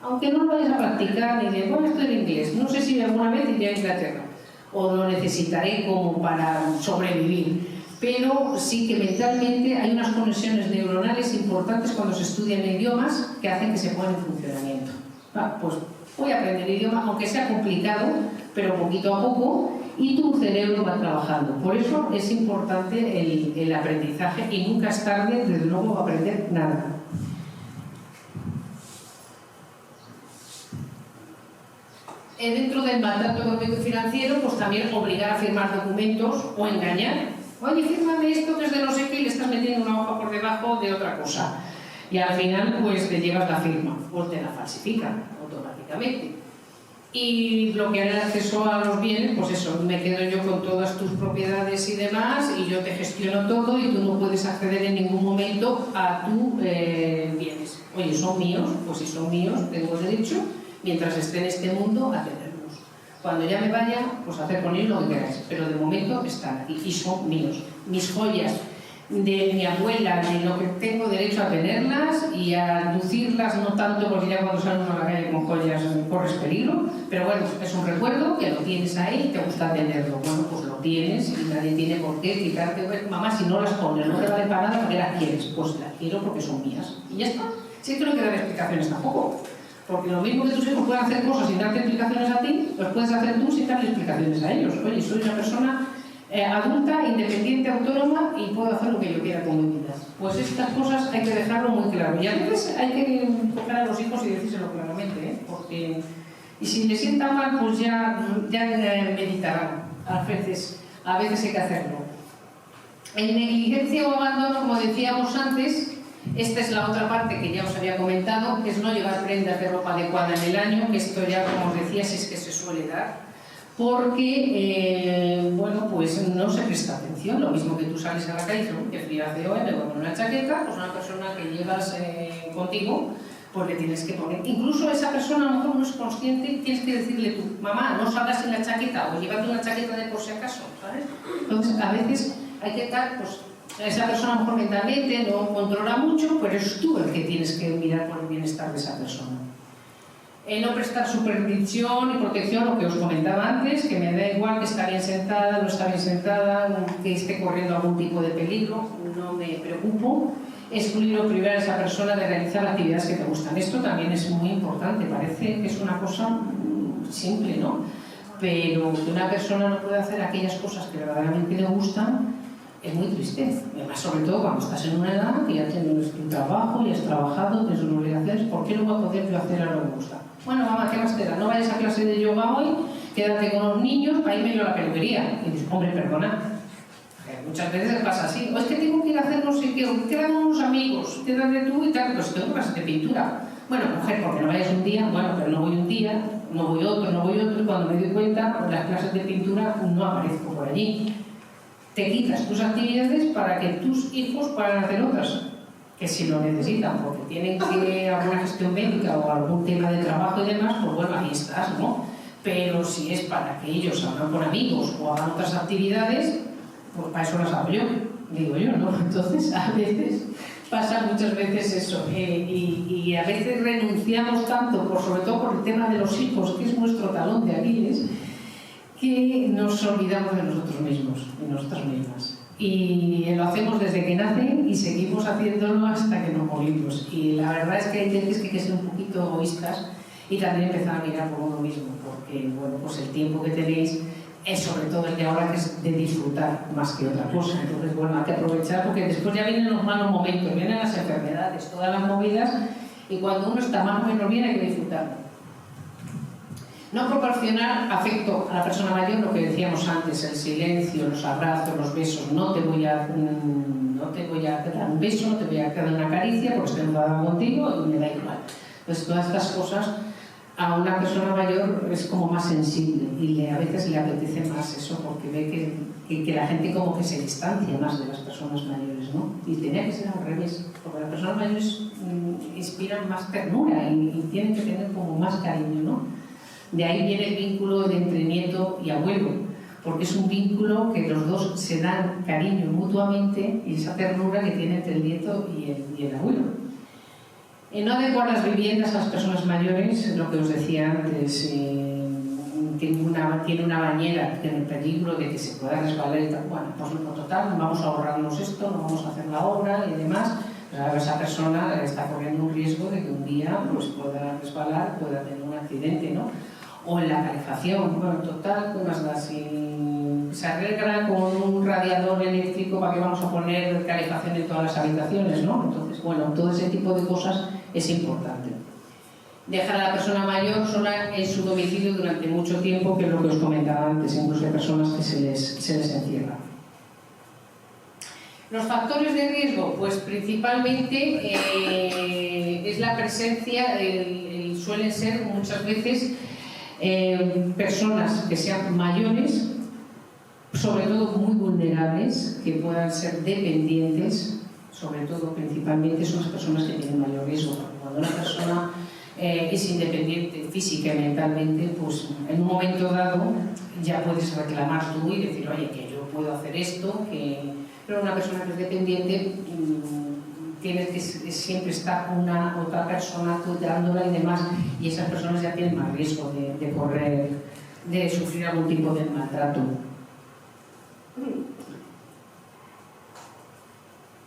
aunque no lo vayas a practicar ni de, bueno, esto en inglés, no sé si alguna vez iré a Inglaterra o lo necesitaré como para sobrevivir, pero sí que mentalmente hay unas conexiones neuronales importantes cuando se estudian idiomas que hacen que se pongan en funcionamiento. Pues voy a aprender idioma, aunque sea complicado, pero poquito a poco, y tu cerebro va trabajando. Por eso es importante el aprendizaje y nunca es tarde, desde luego, a aprender nada. Dentro del mandato económico y financiero, pues también obligar a firmar documentos o engañar. Oye, fírmame esto que es de no sé qué y le estás metiendo una hoja por debajo de otra cosa. Y al final, pues te llevas la firma o te la falsifican automáticamente. Y bloquear el acceso a los bienes, pues eso, me quedo yo con todas tus propiedades y demás y yo te gestiono todo y tú no puedes acceder en ningún momento a tus bienes. Oye, son míos, pues si son míos, tengo derecho, mientras esté en este mundo, a tenerlos. Cuando ya me vaya, pues hacer con ellos lo que queráis, pero de momento están aquí y son míos. Mis joyas de mi abuela, de lo que tengo derecho a tenerlas y a lucirlas, no tanto porque ya cuando salimos a la calle con joyas corres peligro, pero bueno, es un recuerdo que lo tienes ahí y te gusta tenerlo. Bueno, pues lo tienes y nadie tiene por qué quitarte. Mamá, si no las pones, no te vale para nada, ¿para qué las quieres? Pues las quiero porque son mías. Y ya está. Sí que no hay que dar explicaciones tampoco. Porque lo mismo que tus hijos pueden hacer cosas sin darte explicaciones a ti, los puedes hacer tú sin darle explicaciones a ellos. Oye, soy una persona adulta, independiente, autónoma y puedo hacer lo que yo quiera con mi vida. Pues estas cosas hay que dejarlo muy claro. Y a veces hay que tocar a los hijos y decírselo claramente, ¿eh? Porque, y si les sienta mal, pues ya meditarán. A veces hay que hacerlo. En negligencia o abandono, como decíamos antes, esta es la otra parte que ya os había comentado, que es no llevar prendas de ropa adecuada en el año, que esto ya, como os decía, es que se suele dar, porque, bueno, pues no se presta atención. Lo mismo que tú sales a la calle y dices, que frío hace hoy, me voy a poner una chaqueta, pues una persona que llevas contigo, pues le tienes que poner. Incluso esa persona a lo mejor no es consciente, tienes que decirle tú, mamá, no salgas sin la chaqueta, o llévate una chaqueta de por si acaso, ¿sabes? Entonces, a veces hay que estar, pues, esa persona a lo mejor mentalmente no controla mucho, pero es tú el que tienes que mirar por el bienestar de esa persona. No prestar supervisión y protección, lo que os comentaba antes, que me da igual que está bien sentada, no está bien sentada, que esté corriendo algún tipo de peligro, no me preocupo. Excluir o privar a esa persona de realizar actividades que te gustan. Esto también es muy importante, parece que es una cosa simple, ¿no? Pero que una persona no pueda hacer aquellas cosas que verdaderamente le gustan, es muy triste, además sobre todo cuando estás en una edad que ya tienes tu trabajo, ya has trabajado, tienes tus obligaciones, ¿por qué no voy a poder yo hacer a lo que me gusta? Bueno, mamá, ¿qué más te da? No vayas a clase de yoga hoy, quédate con los niños, para irme yo a la peluquería. Y dices, hombre, perdona, muchas veces pasa así, o es que tengo que ir a hacer no sé qué, o quedan unos amigos, quédate tú y tal, pues tengo clases de pintura. Bueno, mujer, porque no vayas un día, bueno, pero no voy un día, no voy otro, y cuando me doy cuenta, las clases de pintura no aparezco por allí. Te quitas tus actividades para que tus hijos puedan hacer otras, que si lo necesitan, porque tienen que alguna gestión médica o algún tema de trabajo y demás, pues bueno, ahí estás, ¿no? Pero si es para que ellos salgan con amigos o hagan otras actividades, pues para eso las hago yo, digo yo, ¿no? Entonces, a veces pasa muchas veces eso, y a veces renunciamos tanto, sobre todo por el tema de los hijos, que es nuestro talón de Aquiles, que nos olvidamos de nosotros mismos, de nosotras mismas. Y lo hacemos desde que nacen y seguimos haciéndolo hasta que nos morimos. Y la verdad es que hay veces que hay que ser un poquito egoístas y también empezar a mirar por uno mismo, porque bueno, pues el tiempo que tenéis es sobre todo el de ahora, que es de disfrutar más que otra cosa. Entonces, bueno, hay que aprovechar porque después ya vienen los malos momentos, vienen las enfermedades, todas las movidas, y cuando uno está más o menos bien hay que disfrutarlo. No proporcionar afecto a la persona mayor, lo que decíamos antes, el silencio, los abrazos, los besos. No te voy a dar un beso, no te voy a dar una caricia porque estoy enfadada contigo y me da igual. Entonces, todas estas cosas a una persona mayor es como más sensible y a veces le apetece más eso porque ve que la gente como que se distancia más de las personas mayores, ¿no? Y tenía que ser al revés, porque las personas mayores inspiran más ternura y tienen que tener como más cariño, ¿no? De ahí viene el vínculo de entre nieto y abuelo, porque es un vínculo que los dos se dan cariño mutuamente y esa ternura que tiene entre el nieto y el abuelo. No adecuar las viviendas a las personas mayores, lo que os decía antes, tiene una bañera, tiene peligro de que se pueda resbalar y tal. Bueno, pues en total, vamos a ahorrarnos esto, no vamos a hacer la obra y demás. Pero esa persona está corriendo un riesgo de que un día pues, pueda resbalar, pueda tener un accidente, ¿no? O en la calefacción, bueno, total, ¿qué más da? Si se arregla con un radiador eléctrico, ¿para qué vamos a poner calefacción en todas las habitaciones, no? Entonces, bueno, todo ese tipo de cosas es importante. Dejar a la persona mayor sola en su domicilio durante mucho tiempo, que es lo que os comentaba antes, incluso hay personas que se les encierra. Los factores de riesgo, pues principalmente es la presencia, suelen ser muchas veces personas que sean mayores, sobre todo muy vulnerables, que puedan ser dependientes, sobre todo principalmente son las personas que tienen mayor riesgo. Cuando una persona es independiente física y mentalmente, pues en un momento dado ya puedes reclamar tú y decir, oye, que yo puedo hacer esto, pero una persona que es dependiente tiene que siempre estar una otra persona cuidándola y demás, y esas personas ya tienen más riesgo de sufrir algún tipo de maltrato.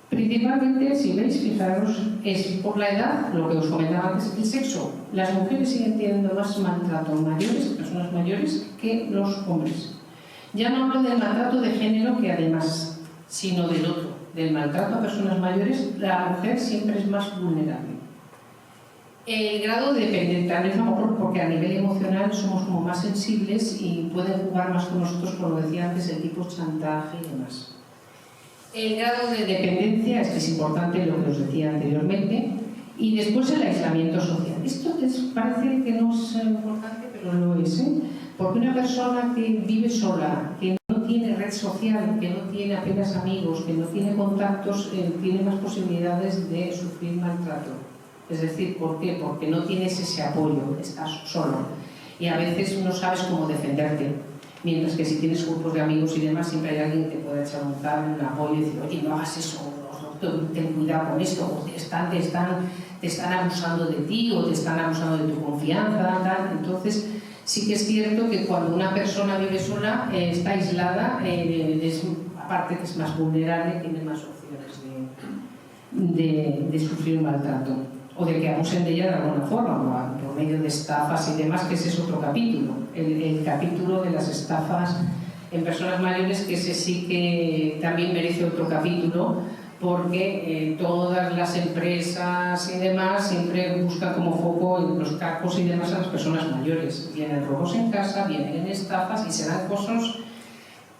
Principalmente, si veis, fijaros, es por la edad, lo que os comentaba antes, el sexo. Las mujeres siguen teniendo más maltrato mayores, personas mayores, que los hombres. Ya no hablo del maltrato de género, que además, sino del otro, del maltrato a personas mayores, la mujer siempre es más vulnerable. El grado de dependencia, a lo mejor porque a nivel emocional somos como más sensibles y pueden jugar más con nosotros, como decía antes, el tipo chantaje y demás. El grado de dependencia es importante, lo que os decía anteriormente, y después el aislamiento social. Esto parece que no es importante, pero lo es, porque una persona que vive sola, que no tiene red social, que no tiene apenas amigos, que no tiene contactos, tiene más posibilidades de sufrir maltrato. Es decir, ¿por qué? Porque no tienes ese apoyo, estás solo y a veces no sabes cómo defenderte. Mientras que si tienes grupos de amigos y demás, siempre hay alguien que te puede echar un cable, un apoyo y decir, oye, no hagas eso, ten cuidado con esto, o te están abusando de ti, o te están abusando de tu confianza, tal. Entonces, sí que es cierto que cuando una persona vive sola, está aislada, aparte que es más vulnerable, tiene más opciones de sufrir maltrato, o de que abusen de ella de alguna forma, por medio de estafas y demás, que ese es otro capítulo, el capítulo de las estafas en personas mayores, que ese sí que también merece otro capítulo, porque todas las empresas y demás siempre buscan como foco en los cacos y demás a las personas mayores. Vienen robos en casa, vienen en estafas y se dan cosas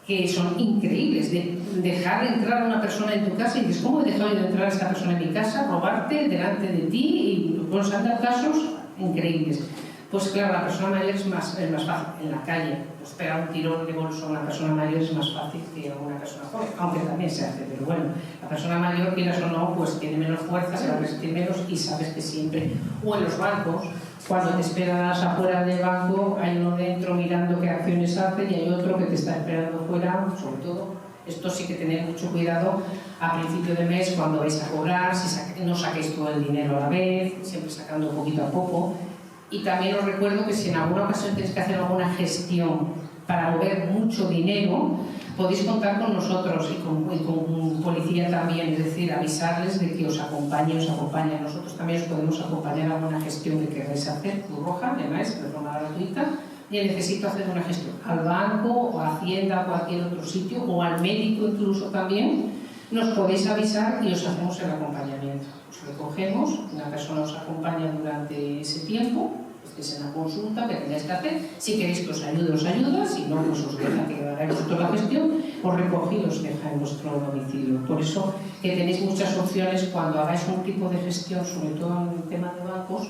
que son increíbles, de dejar entrar a una persona en tu casa y dices, ¿cómo he dejado de entrar a esta persona en mi casa, robarte delante de ti? Y bueno, se han dado casos increíbles. Pues claro, la persona mayor es más fácil, en la calle, pues pegar un tirón de bolso a una persona mayor es más fácil que a una persona joven, aunque también se hace, pero bueno, la persona mayor, quieras o no, pues tiene menos fuerza, se va a resistir menos y sabes que siempre, o en los bancos, cuando te esperas afuera del banco, hay uno dentro mirando qué acciones hace y hay otro que te está esperando fuera, sobre todo. Esto sí que tener mucho cuidado a principio de mes cuando vais a cobrar, si no saquéis todo el dinero a la vez, siempre sacando poquito a poco. Y también os recuerdo que si en alguna ocasión tenéis que hacer alguna gestión para mover mucho dinero, podéis contar con nosotros y con policía también, es decir, avisarles de que os acompañe. Nosotros también os podemos acompañar a alguna gestión que queráis hacer, Cruz Roja, además, de forma gratuita, y necesito hacer una gestión al banco, o a Hacienda, o a cualquier otro sitio, o al médico incluso también, nos podéis avisar y os hacemos el acompañamiento. Os recogemos, una persona os acompaña durante ese tiempo, que es en la consulta que tengáis que hacer. Si queréis que os ayuda, si no, pues os deja que hagáis vosotros la gestión, os recoge y os deja en vuestro domicilio. Por eso que tenéis muchas opciones cuando hagáis un tipo de gestión, sobre todo en el tema de bancos,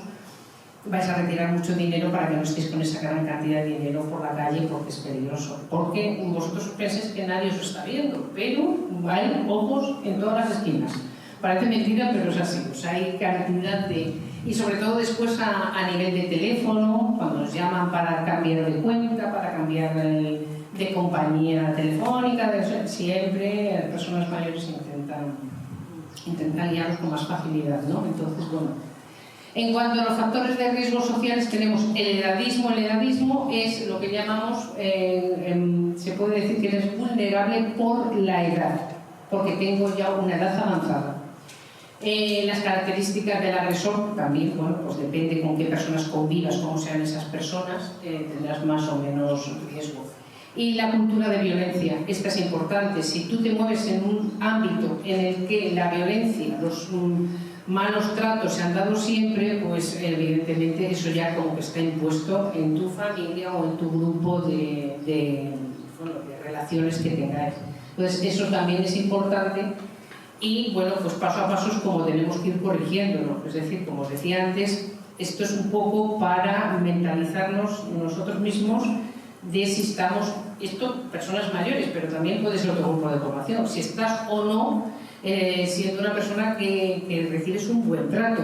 vais a retirar mucho dinero para que no estéis con esa gran cantidad de dinero por la calle, porque es peligroso. Porque vosotros pensáis que nadie os está viendo, pero hay ojos en todas las esquinas. Parece mentira, pero es así. O sea, hay cantidad de... Y sobre todo después a nivel de teléfono, cuando nos llaman para cambiar de cuenta, para cambiar de compañía telefónica, siempre las personas mayores intentan guiarlos con más facilidad, ¿no? Entonces, bueno, En cuanto a los factores de riesgo sociales, tenemos el edadismo. El edadismo es lo que llamamos, se puede decir que eres vulnerable por la edad, porque tengo ya una edad avanzada. Las características del agresor también, bueno, pues depende con qué personas convivas, cómo sean esas personas, tendrás más o menos riesgo. Y la cultura de violencia, esta es importante. Si tú te mueves en un ámbito en el que la violencia, los malos tratos se han dado siempre, pues evidentemente eso ya como que está impuesto en tu familia o en tu grupo de relaciones que tengáis. Entonces eso también es importante y bueno, pues paso a paso es como tenemos que ir corrigiéndolo. Es decir, como os decía antes, esto es un poco para mentalizarnos nosotros mismos de si estamos, esto personas mayores, pero también puede ser otro grupo de población, si estás o no siendo una persona que recibes un buen trato,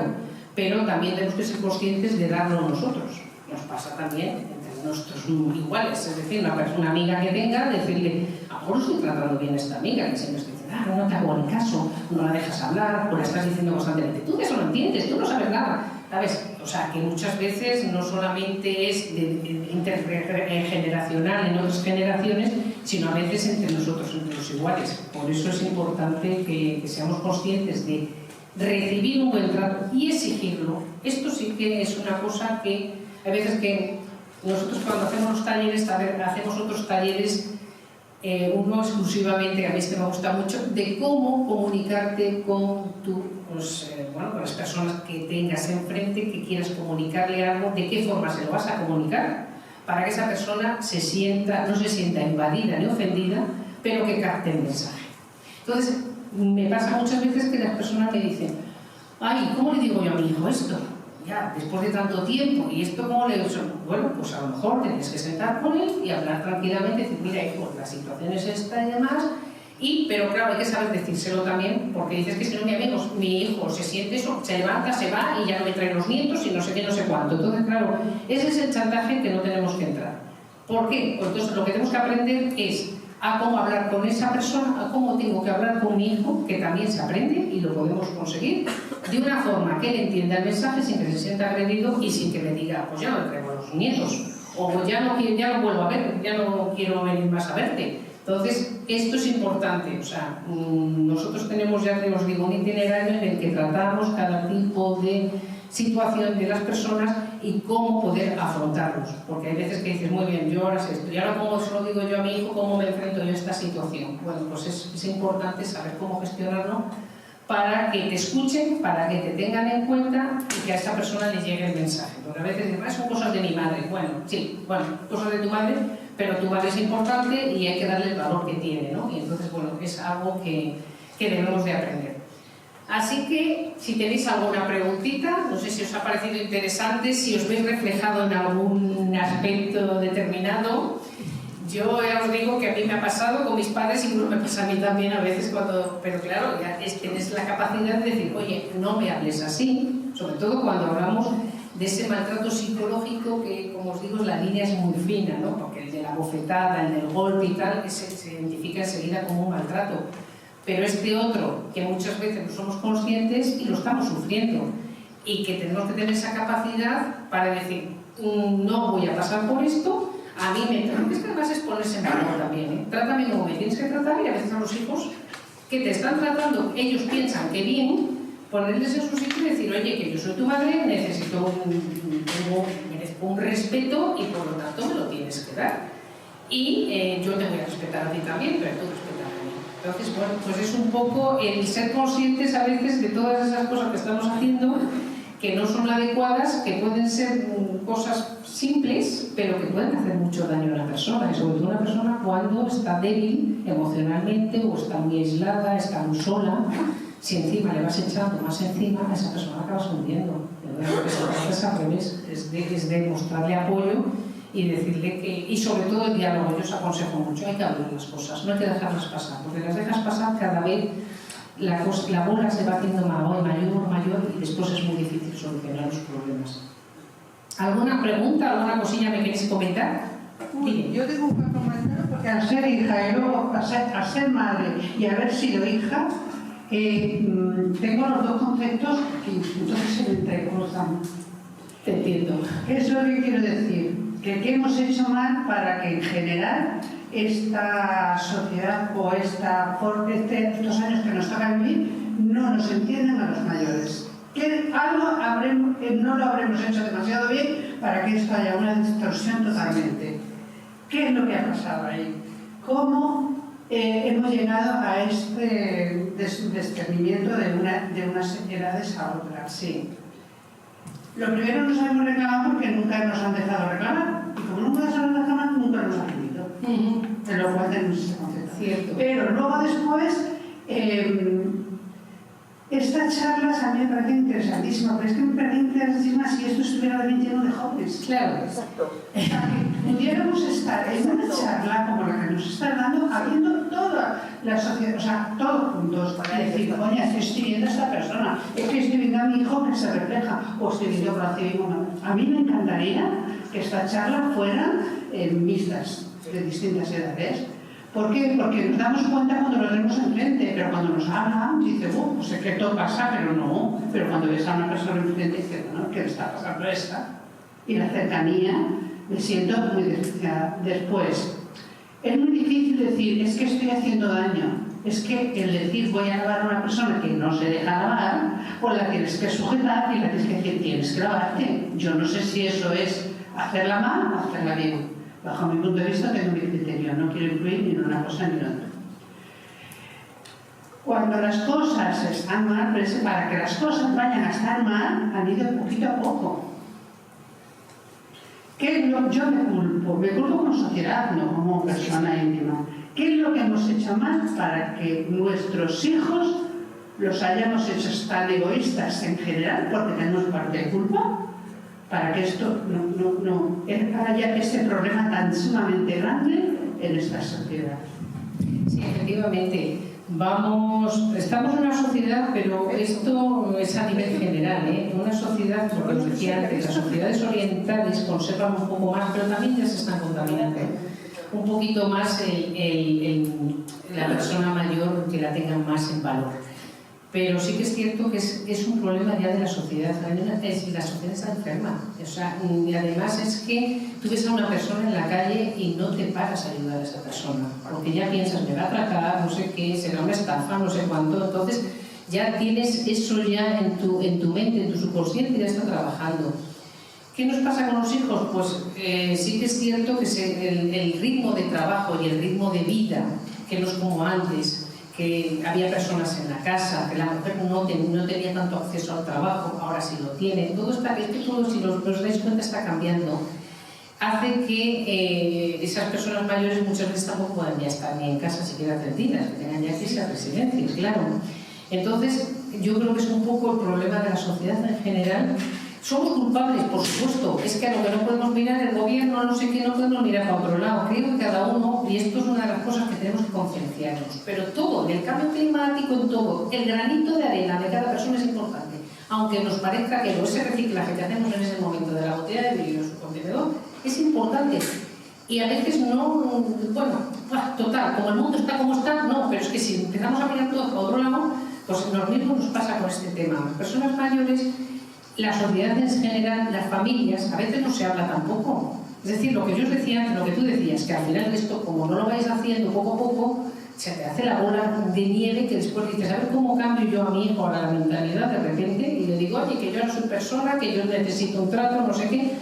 pero también tenemos que ser conscientes de darlo nosotros. Nos pasa también entre nuestros iguales, es decir, una amiga que tenga, decirle, a lo mejor estoy tratando bien a esta amiga, que siempre estoy diciendo, no te hago ni caso, no la dejas hablar, o la estás diciendo constantemente, tú eso no entiendes, tú no sabes nada, ¿sabes? O sea, que muchas veces no solamente es intergeneracional en otras generaciones, sino a veces entre nosotros, entre los iguales. Por eso es importante que seamos conscientes de recibir un buen trato y exigirlo. Esto sí que es una cosa que hay veces que nosotros cuando hacemos los talleres, hacemos otros talleres, uno exclusivamente, a mí este me gusta mucho, de cómo comunicarte con con las personas que tengas enfrente, que quieras comunicarle algo, de qué forma se lo vas a comunicar, para que esa persona no se sienta invadida ni ofendida, pero que capte el mensaje. Entonces, me pasa muchas veces que las personas me dicen, ay, ¿cómo le digo yo a mi hijo esto? Ya, después de tanto tiempo, ¿y esto cómo le digo? Bueno, pues a lo mejor tienes que sentar con él y hablar tranquilamente, decir, mira, hijo, la situación es esta y demás, pero claro, hay que saber decírselo también, porque dices que si no, mi hijo se siente eso, se levanta, se va y ya no me trae los nietos y no sé qué, no sé cuánto. Entonces, claro, ese es el chantaje que no tenemos que entrar. ¿Por qué? Pues entonces lo que tenemos que aprender es a cómo hablar con esa persona, a cómo tengo que hablar con mi hijo, que también se aprende y lo podemos conseguir, de una forma que él entienda el mensaje sin que se sienta agredido y sin que me diga, pues ya no le traigo los nietos, o ya no vuelvo a ver, ya no quiero venir más a verte. Entonces, esto es importante, o sea, nosotros tenemos, ya te os digo, un itinerario en el que tratamos cada tipo de situación de las personas y cómo poder afrontarlos, porque hay veces que dices, muy bien, yo ahora sé esto, y ahora cómo se lo digo yo a mi hijo, cómo me enfrento yo a esta situación. Bueno, pues es importante saber cómo gestionarlo para que te escuchen, para que te tengan en cuenta y que a esa persona le llegue el mensaje. Porque a veces dicen, son cosas de mi madre. Bueno, sí, cosas de tu madre, pero tu madre es importante y hay que darle el valor que tiene, ¿no? Y entonces, bueno, es algo que debemos de aprender. Así que, si tenéis alguna preguntita, no sé si os ha parecido interesante, si os veis reflejado en algún aspecto determinado. Yo ya os digo que a mí me ha pasado con mis padres y me pasa a mí también a veces pero claro, ya tienes la capacidad de decir, oye, no me hables así, sobre todo cuando hablamos de ese maltrato psicológico que, como os digo, la línea es muy fina, ¿no? Porque el de la bofetada, el del golpe y tal, se identifica enseguida como un maltrato. Pero este otro, que muchas veces no somos conscientes y lo estamos sufriendo, y que tenemos que tener esa capacidad para decir, no voy a pasar por esto, a mí me trata, es que además es ponerse en valor también, ¿eh? Trátame como me tienes que tratar, y a veces a los hijos que te están tratando, ellos piensan que bien, ponerles en su sitio y decir, oye, que yo soy tu madre, merezco un respeto y por lo tanto me lo tienes que dar. Y yo te voy a respetar a ti también, pero tú respetas a mí. Entonces, bueno, pues es un poco el ser conscientes a veces de todas esas cosas que estamos haciendo que no son adecuadas, que pueden ser cosas simples, pero que pueden hacer mucho daño a una persona, y sobre todo a una persona cuando está débil emocionalmente o está muy aislada, está muy sola. Si encima le vas echando más encima, a esa persona la acabas hundiendo. Lo que se trata es al revés, es de mostrarle apoyo y decirle que, y sobre todo el diálogo. Yo os aconsejo mucho, hay que hablar las cosas, no hay que dejarlas pasar, porque las dejas pasar cada vez la bola se va haciendo mayor y después es muy difícil solucionar los problemas. ¿Alguna pregunta, alguna cosilla me queréis comentar?
Yo tengo un comentario porque al ser hija y luego a ser madre y haber sido hija, Tengo los dos conceptos y entonces se me entrecruzan.
Te entiendo.
¿Qué es lo que quiero decir? Que ¿qué hemos hecho mal para que en general esta sociedad o estos años que nos toca vivir no nos entiendan a los mayores? Que algo no lo habremos hecho demasiado bien para que esto haya una distorsión totalmente. ¿Qué es lo que ha pasado ahí? ¿Cómo hemos llegado a este discernimiento de unas edades a otras? Sí. Lo primero nos hemos reclamado porque nunca nos han dejado reclamar. Y como nunca nos han reclamado, nunca nos han pedido. En lo cual tenemos ese concepto.
Cierto.
Pero luego después, estas charlas a mí me parecen interesantísimas, pero es que me parecen interesantísimas si esto estuviera también lleno de jóvenes.
Claro, exacto.
Que pudiéramos estar en una charla como la que nos está dando, habiendo toda la sociedad, o sea, todos juntos, para decir, coño, es que estoy viendo a esta persona, es que estoy viendo a mi hijo que se refleja, o estoy viendo por activismo. A mí me encantaría que estas charlas fueran mixtas, de distintas edades. ¿Por qué? Porque nos damos cuenta cuando lo tenemos enfrente, pero cuando nos hablan, dice, pues es que todo pasa, pero no. Pero cuando ves a una persona enfrente, dice, bueno, ¿qué le está pasando a esta? Y la cercanía, me siento muy desgraciada. Después, es muy difícil decir, es que estoy haciendo daño. Es que el decir, voy a lavar a una persona que no se deja lavar, pues la tienes que sujetar y la tienes que decir, tienes que lavarte. Yo no sé si eso es hacerla mal o hacerla bien. Bajo mi punto de vista tengo mi criterio, no quiero influir ni en una cosa ni en otra. Cuando las cosas están mal, pero para que las cosas vayan a estar mal, han ido poquito a poco. ¿Qué es lo que yo me culpo? Me culpo como sociedad, no como persona íntima. ¿Qué es lo que hemos hecho mal para que nuestros hijos los hayamos hecho tan egoístas en general, porque tenemos parte de culpa? Para que esto no haya este problema tan sumamente grande en esta sociedad.
Sí, efectivamente. Estamos en una sociedad, pero esto es a nivel general, ¿eh? Una sociedad, como os decía antes, las sociedades orientales conservan un poco más, pero también ya se están contaminando. Un poquito más la persona mayor, que la tengan más en valor. Pero sí que es cierto que es un problema ya de la sociedad. La sociedad está enferma. O sea, y además es que tú ves a una persona en la calle y no te paras a ayudar a esa persona. Porque ya piensas, me va a atracar, no sé qué, será una estafa, no sé cuánto. Entonces ya tienes eso ya en tu mente, en tu subconsciente, ya está trabajando. ¿Qué nos pasa con los hijos? Pues sí que es cierto que el ritmo de trabajo y el ritmo de vida, que no es como antes, que había personas en la casa, que la mujer no tenía tanto acceso al trabajo, ahora sí lo tiene. Todo está, si os dais cuenta, está cambiando. Hace que esas personas mayores muchas veces tampoco puedan ya estar ni en casa siquiera atendidas, que tengan ya que irse a residencias, claro. Entonces, yo creo que es un poco el problema de la sociedad en general. Somos culpables, por supuesto, es que a lo que no podemos mirar el gobierno, no sé qué, no podemos mirar para otro lado. Creo que cada uno, y esto es una de las cosas que tenemos que concienciarnos, pero todo, en el cambio climático, en todo, el granito de arena de cada persona es importante. Aunque nos parezca que ese reciclaje que hacemos en ese momento de la botella de vidrio en su contenedor es importante. Y a veces no, bueno, total, como el mundo está como está, no, pero es que si empezamos a mirar todo para otro lado, pues lo mismo nos pasa con este tema. Las personas mayores, la sociedad en general, las familias, a veces no se habla tampoco. Es decir, lo que yo os decía, lo que tú decías, que al final esto, como no lo vais haciendo poco a poco, se te hace la bola de nieve que después dices, a ver cómo cambio yo a mi hijo a la mentalidad de repente y le digo, oye, que yo no soy persona, que yo necesito un trato, no sé qué.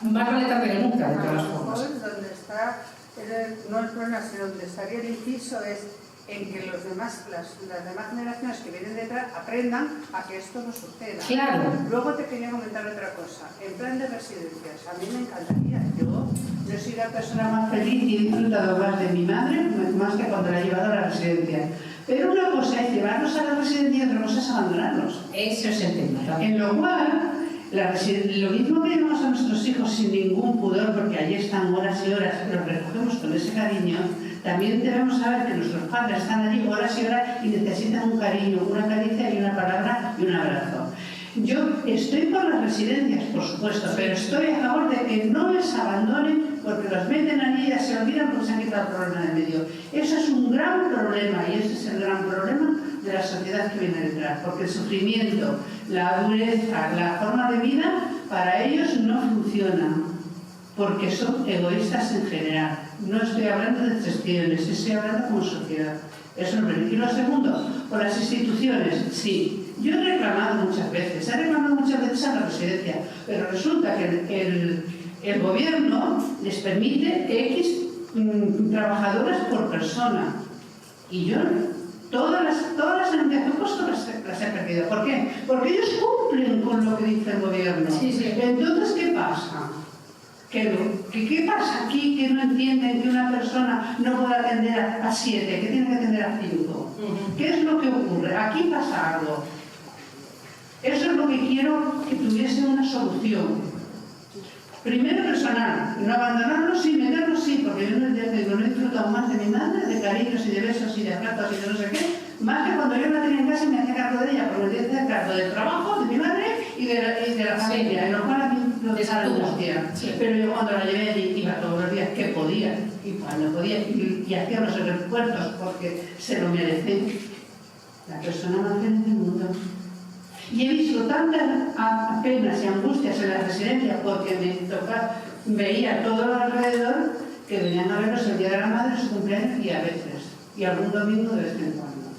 Más vale tarde que nunca, de todas formas.
Donde está, no el problema, sino donde estaría el inciso es en que las demás generaciones que vienen detrás aprendan a que esto no suceda.
Claro.
Luego te quería comentar otra cosa. En plan de residencias, a mí me encantaría. Yo soy la persona más feliz y he disfrutado más de mi madre, más que cuando la he llevado a la residencia. Pero una cosa es llevarlos a la residencia y otra cosa es abandonarlos.
Eso es el tema.
En lo cual, lo mismo que llevamos a nuestros hijos sin ningún pudor, porque allí están horas y horas, los recogemos con ese cariño, también debemos saber que nuestros padres están allí horas y horas y necesitan un cariño, una caricia y una palabra y un abrazo. Yo estoy por las residencias, por supuesto, pero estoy a favor de que no les abandonen porque los meten allí y ya se olvidan porque se han quitado el problema de medio. Eso es un gran problema y ese es el gran problema de la sociedad que viene detrás, porque el sufrimiento, la dureza, la forma de vida, para ellos no funciona, porque son egoístas en general. No estoy hablando de gestiones, estoy hablando como sociedad. Eso es lo primero. Y lo segundo, por las instituciones, sí. Yo he reclamado muchas veces a la residencia, pero resulta que el gobierno les permite X trabajadoras por persona. Y yo todas las denuncias que he puesto las he perdido. ¿Por qué? Porque ellos cumplen con lo que dice el gobierno.
Sí.
Entonces, ¿qué pasa? ¿Qué pasa aquí que no entienden que una persona no puede atender a 7, que tiene que atender a 5? ¿Qué es lo que ocurre? Aquí pasa algo. Eso es lo que quiero que tuviese una solución. Primero personal, no abandonarlos sí, meterlos sí, porque yo no he disfrutado más de mi madre, de cariños y de besos y de abrazos y de no sé qué, más que cuando yo la tenía en casa y me hacía cargo de ella, porque me hacía cargo del trabajo, de mi madre y de la familia, en lo cual a mí lo angustia. Pero yo cuando la llevé allí iba todos los días que podía, y cuando podía, y hacía los refuerzos porque se lo merecen. La persona más feliz del mundo. Y he visto tantas penas y angustias en la residencia porque veía todo alrededor que venían a vernos el día de la madre, su cumpleaños y a veces, y algún domingo de vez en cuando.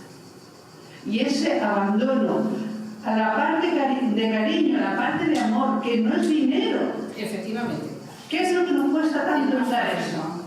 Y ese abandono a la parte de cariño, a la parte de amor, que no es dinero.
Efectivamente.
¿Qué es lo que nos cuesta tanto usar eso?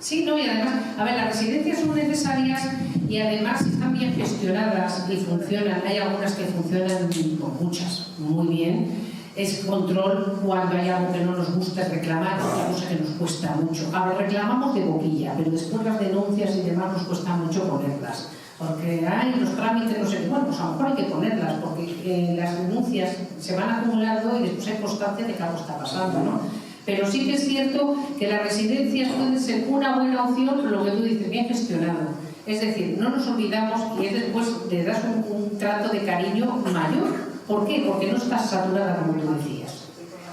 Sí, no, y además, a ver, las residencias son necesarias y además están bien gestionadas y funcionan. Hay algunas que funcionan, con muchas, muy bien. Es control cuando hay algo que no nos gusta, es reclamar, otra cosa que nos cuesta mucho. Ahora reclamamos de boquilla, pero después las denuncias y demás nos cuesta mucho ponerlas. Porque hay los trámites, no sé qué, bueno, pues a lo mejor hay que ponerlas, porque las denuncias se van acumulando y después hay constancia de que algo está pasando, ¿no? Pero sí que es cierto que las residencias pueden ser una buena opción, lo que tú dices, bien gestionado. Es decir, no nos olvidamos y después le das un trato de cariño mayor. ¿Por qué? Porque no estás saturada, como tú decías.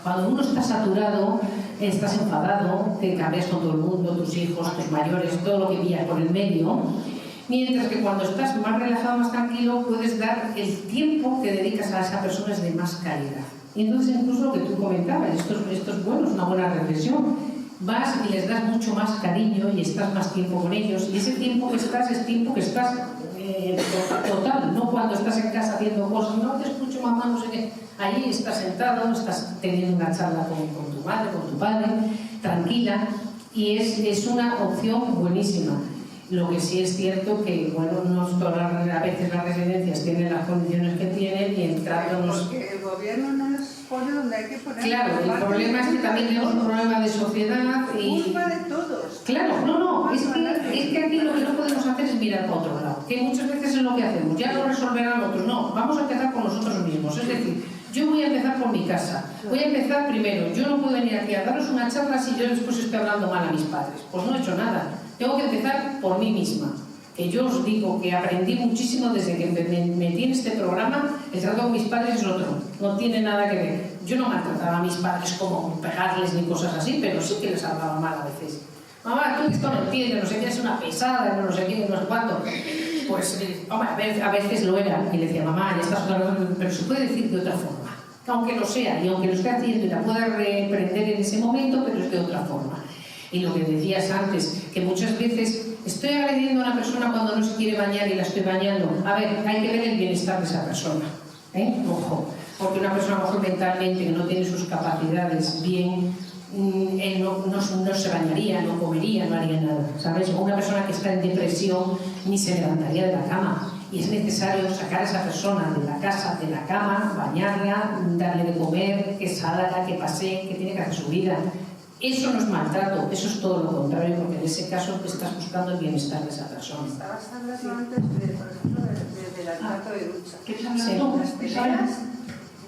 Cuando uno está saturado, estás enfadado, te cambias con todo el mundo, tus hijos, tus mayores, todo lo que pillas por el medio. Mientras que cuando estás más relajado, más tranquilo, puedes dar el tiempo que dedicas a esa persona es de más calidad. Y entonces incluso lo que tú comentabas, esto es bueno, es una buena reflexión. Vas y les das mucho más cariño y estás más tiempo con ellos. Y ese tiempo que estás es tiempo que estás total, no cuando estás en casa haciendo cosas, no te escucho mamá, no sé qué. Allí estás sentado, estás teniendo una charla con tu madre, con tu padre, tranquila, y es una opción buenísima. Lo que sí es cierto que, bueno, no todas a veces las residencias tienen las condiciones que tienen y el trato nos...
Porque el gobierno no nos pone donde hay que poner.
Claro, el problema es que también tenemos un problema de sociedad y...
Culpa de todos.
Claro, no, es que aquí lo que no podemos hacer es mirar para otro lado, que muchas veces es lo que hacemos, ya lo resolverán otros, no, vamos a empezar con nosotros mismos, es decir, yo voy a empezar por mi casa, voy a empezar primero, yo no puedo venir aquí a daros una charla si yo después estoy hablando mal a mis padres, pues no he hecho nada. Tengo que empezar por mí misma, que yo os digo que aprendí muchísimo desde que me metí en este programa. El trato con mis padres es otro, no tiene nada que ver. Yo no maltrataba a mis padres como pegarles ni cosas así, pero sí que les hablaba mal a veces. Mamá, tú esto no entiendes, no sé qué, es una pesada, no sé qué, no sé cuánto. Pues, hombre, a veces lo era, y le decía, mamá, ya estás hablando, pero se puede decir de otra forma. Aunque lo sea, y aunque lo esté haciendo y la pueda reprender en ese momento, pero es de otra forma. Y lo que decías antes, que muchas veces estoy agrediendo a una persona cuando no se quiere bañar y la estoy bañando. A ver, hay que ver el bienestar de esa persona. Ojo, porque una persona mejor mentalmente que no tiene sus capacidades bien, él no se bañaría, no comería, no haría nada, ¿sabes? O una persona que está en depresión ni se levantaría de la cama. Y es necesario sacar a esa persona de la casa, de la cama, bañarla, darle de comer, que salga, que pasee, que tiene que hacer su vida. Eso no es maltrato, eso es todo lo contrario, porque en ese caso te estás buscando el bienestar de esa persona.
Estabas hablando antes, por ejemplo, del trato de ducha.
¿Qué estás hablando?
Las peleas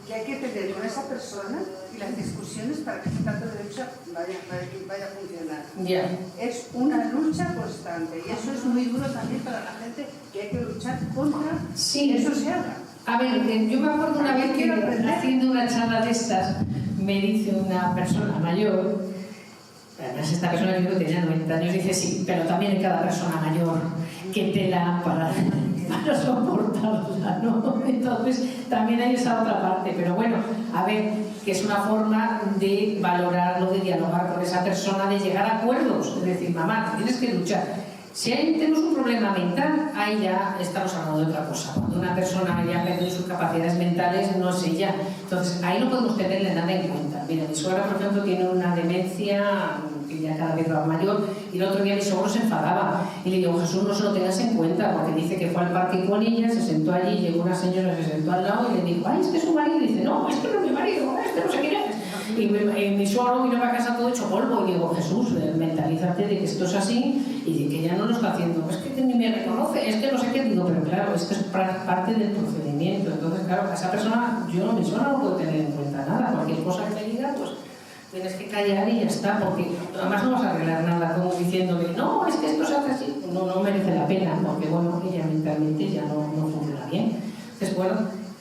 que hay que tener con esa persona y las discusiones para que ese trato de ducha vaya a funcionar.
Ya.
Es una lucha constante y eso es muy duro también para la gente, que hay que luchar contra
Sí.
que eso se haga.
A ver, yo me acuerdo una vez que haciendo una charla de estas me dice una persona mayor Además, esta persona que creo que tenía 90 años dice sí, pero también hay cada persona mayor que tela para soportarla, ¿no? Entonces, también hay esa otra parte. Pero bueno, a ver, que es una forma de valorarlo, de dialogar con esa persona, de llegar a acuerdos. Es decir, mamá, tienes que luchar. Si tenemos un problema mental, ahí ya estamos hablando de otra cosa. Cuando una persona ya ha perdido sus capacidades mentales, no es ella. Entonces, ahí no podemos tenerle nada en cuenta. Mira, mi suegra, por ejemplo, tiene una demencia que ya cada vez va mayor, y el otro día mi suegro se enfadaba. Y le digo, Jesús, no se lo tengas en cuenta, porque dice que fue al parque con ella, se sentó allí, llegó una señora, se sentó al lado y le dijo, ay, es que es su marido. Y dice, no, es que no es mi marido, es que no sé quién es. Y mi suegro vino a casa todo hecho polvo y digo, Jesús, mentalízate de que esto es así y de que ya no lo está haciendo. Es que ni me reconoce, es que no sé qué. Digo, pero claro, esto es parte del procedimiento. Entonces, claro, a esa persona, yo, mi suegro, no puedo tener en cuenta nada. Cualquier cosa que te diga, pues tienes que callar y ya está, porque además no vas a arreglar nada como diciéndole, no, es que esto se hace así. No merece la pena, porque bueno, ella mentalmente ya no funciona bien. Entonces, bueno,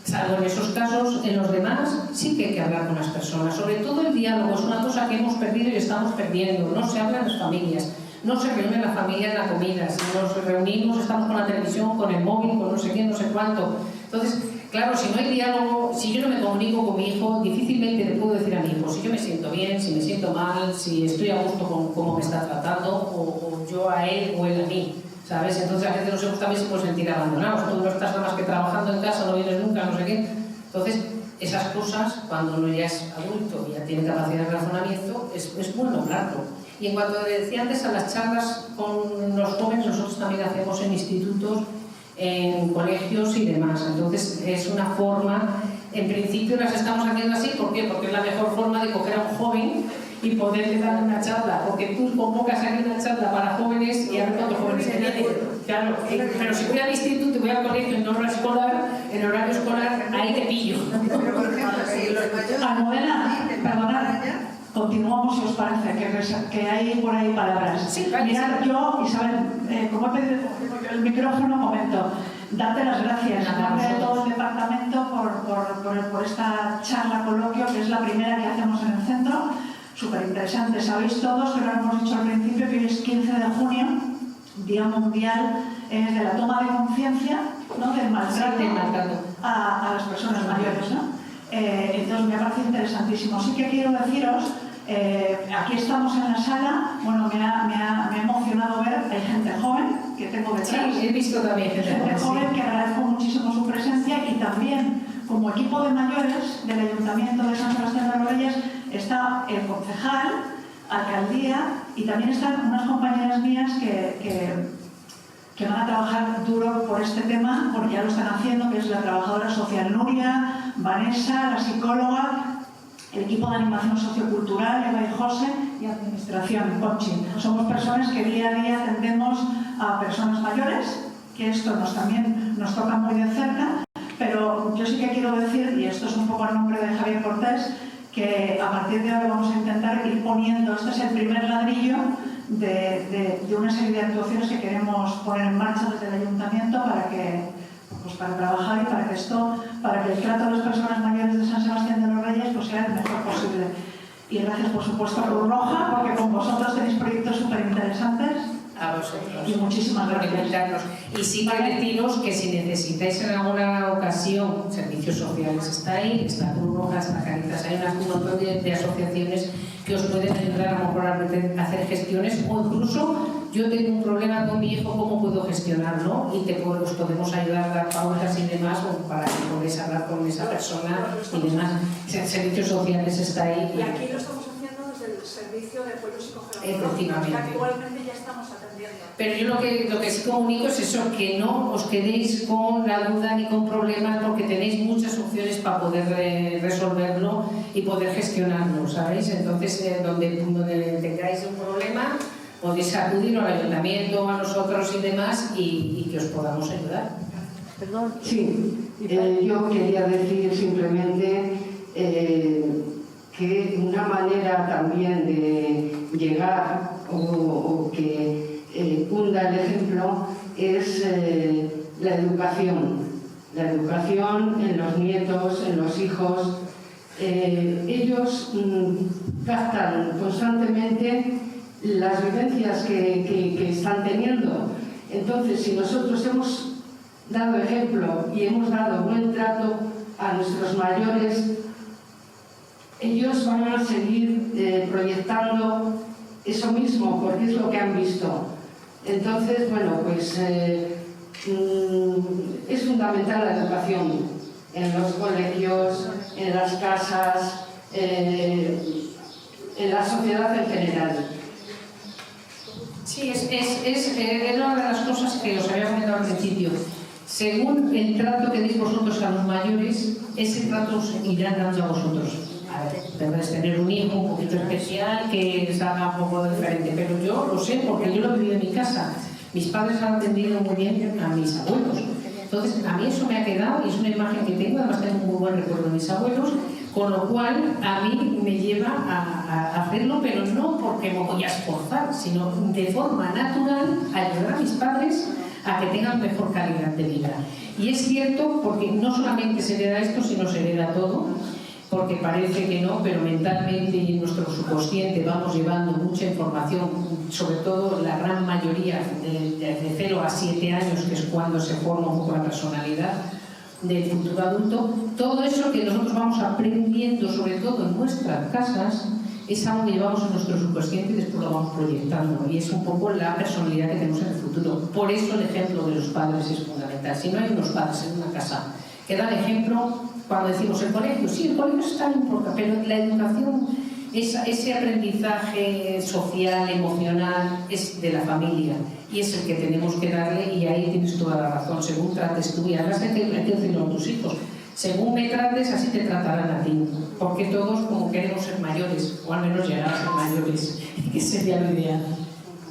salvo en esos casos, en los demás sí que hay que hablar con las personas. Sobre todo el diálogo es una cosa que hemos perdido y estamos perdiendo. No se habla en las familias, no se reúne la familia en la comida. Si nos reunimos, estamos con la televisión, con el móvil, con no sé qué, no sé cuánto. Entonces, claro, si no hay diálogo, si yo no me comunico con mi hijo, difícilmente le puedo decir a mi hijo si yo me siento bien, si me siento mal, si estoy a gusto con cómo me está tratando, o yo a él o él a mí. ¿Sabes? Entonces a veces los hijos también se pueden sentir abandonados. Tú no estás nada más que trabajando en casa, no vienes nunca, no sé qué. Entonces, esas cosas, cuando uno ya es adulto y ya tiene capacidad de razonamiento, es bueno hablarlo. Y en cuanto decía antes a las charlas con los jóvenes, nosotros también hacemos en institutos, en colegios y demás. Entonces, es una forma, en principio las estamos haciendo así, ¿por qué? Porque es la mejor forma de coger a un joven y poderle dar una charla, porque tú convocas aquí una charla para jóvenes y a ver cuántos jóvenes que tienen. Claro, pero si voy al instituto y voy al colegio en horario escolar, ahí te pillo.
Pero por ejemplo, si los mayores...
Almudena, perdonad, continuamos si os parece, que hay por ahí palabras.
Sí, vale.
Mirad, yo, Isabel, como he pedido el micrófono, comento, darte las gracias en nombre de todo el departamento por esta charla coloquio, que es la primera que hacemos en el centro. Súper interesante. Sabéis todos, que lo hemos dicho al principio, que hoy es 15 de junio, Día Mundial de la toma de conciencia, ¿no?, del maltrato a las personas mayores, ¿no? Entonces me parece interesantísimo. Sí que quiero deciros, aquí estamos en la sala, bueno, me ha emocionado ver, hay gente joven que tengo detrás.
Sí, he visto también gente
joven, que agradezco muchísimo su presencia, y también como equipo de mayores del Ayuntamiento de San Sebastián de los Reyes está el concejal, alcaldía, y también están unas compañeras mías que van a trabajar duro por este tema, porque ya lo están haciendo, que es la trabajadora social Nuria, Vanessa, la psicóloga, el equipo de animación sociocultural, Eva y José, y administración, Conchi. Somos personas que día a día atendemos a personas mayores, que esto también nos toca muy de cerca, pero yo sí que quiero decir, y esto es un poco a nombre de Javier Cortés, que a partir de ahora vamos a intentar ir poniendo, este es el primer ladrillo de una serie de actuaciones que queremos poner en marcha desde el Ayuntamiento para trabajar y para que el trato de las personas mayores de San Sebastián de los Reyes pues sea el mejor posible. Y gracias, por supuesto, a Cruz Roja, porque con vosotros tenéis proyectos súper interesantes.
A vosotros.
Y muchísimas
por
gracias.
invitarnos. Y sí que deciros que si necesitáis en alguna ocasión servicios sociales, está ahí, está Cruz Roja, está Caritas, hay un montón de asociaciones que os pueden ayudar a lo mejor a hacer gestiones, o incluso yo tengo un problema con mi hijo, ¿cómo puedo gestionarlo? Y os podemos ayudar a dar pautas y demás, o para que podáis hablar con esa persona y demás. Servicios sociales está ahí.
Y aquí lo estamos haciendo desde el servicio de apoyo psicológico,
efectivamente,
que actualmente ya estamos atendiendo.
Pero yo lo que sí comunico es eso, que no os quedéis con la duda ni con problemas, porque tenéis muchas opciones para poder resolverlo y poder gestionarlo, ¿sabéis? Entonces, donde tengáis un problema, podéis acudir al ayuntamiento, a nosotros y demás, y que os podamos ayudar.
Perdón.
Sí, yo quería decir simplemente que una manera también de llegar o que cunda el ejemplo es la educación. La educación en los nietos, en los hijos. Ellos captan constantemente las vivencias que están teniendo. Entonces, si nosotros hemos dado ejemplo y hemos dado buen trato a nuestros mayores, ellos van a seguir proyectando eso mismo, porque es lo que han visto. Entonces, bueno, pues es fundamental la educación en los colegios, en las casas, en la sociedad en general.
Sí, es una de las cosas que os había comentado al principio. Según el trato que deis vosotros a los mayores, ese trato os irán dando a vosotros. A ver, debes tener un hijo un poquito especial que salga un poco diferente, pero yo lo sé porque yo lo he vivido en mi casa. Mis padres han atendido muy bien a mis abuelos. Entonces, a mí eso me ha quedado y es una imagen que tengo, además tengo un muy buen recuerdo de mis abuelos, con lo cual a mí me lleva a hacerlo, pero no porque me voy a esforzar, sino de forma natural ayudar a mis padres a que tengan mejor calidad de vida. Y es cierto porque no solamente se hereda esto, sino se hereda todo, porque parece que no, pero mentalmente y en nuestro subconsciente vamos llevando mucha información, sobre todo la gran mayoría de 0 a 7 años, que es cuando se forma un poco la personalidad del futuro adulto. Todo eso que nosotros vamos aprendiendo, sobre todo en nuestras casas, es algo que llevamos en nuestro subconsciente y después lo vamos proyectando, y es un poco la personalidad que tenemos en el futuro. Por eso el ejemplo de los padres es fundamental. Si no hay unos padres en una casa que dan ejemplo, cuando decimos el colegio, sí, el colegio es tan importante, pero la educación, ese aprendizaje social, emocional, es de la familia y es el que tenemos que darle, y ahí tienes toda la razón. Según trates tú, y además hay que decirlo a tus hijos, según me trates, así te tratarán a ti, porque todos como queremos ser mayores, o al menos llegar a ser mayores, que sería lo ideal.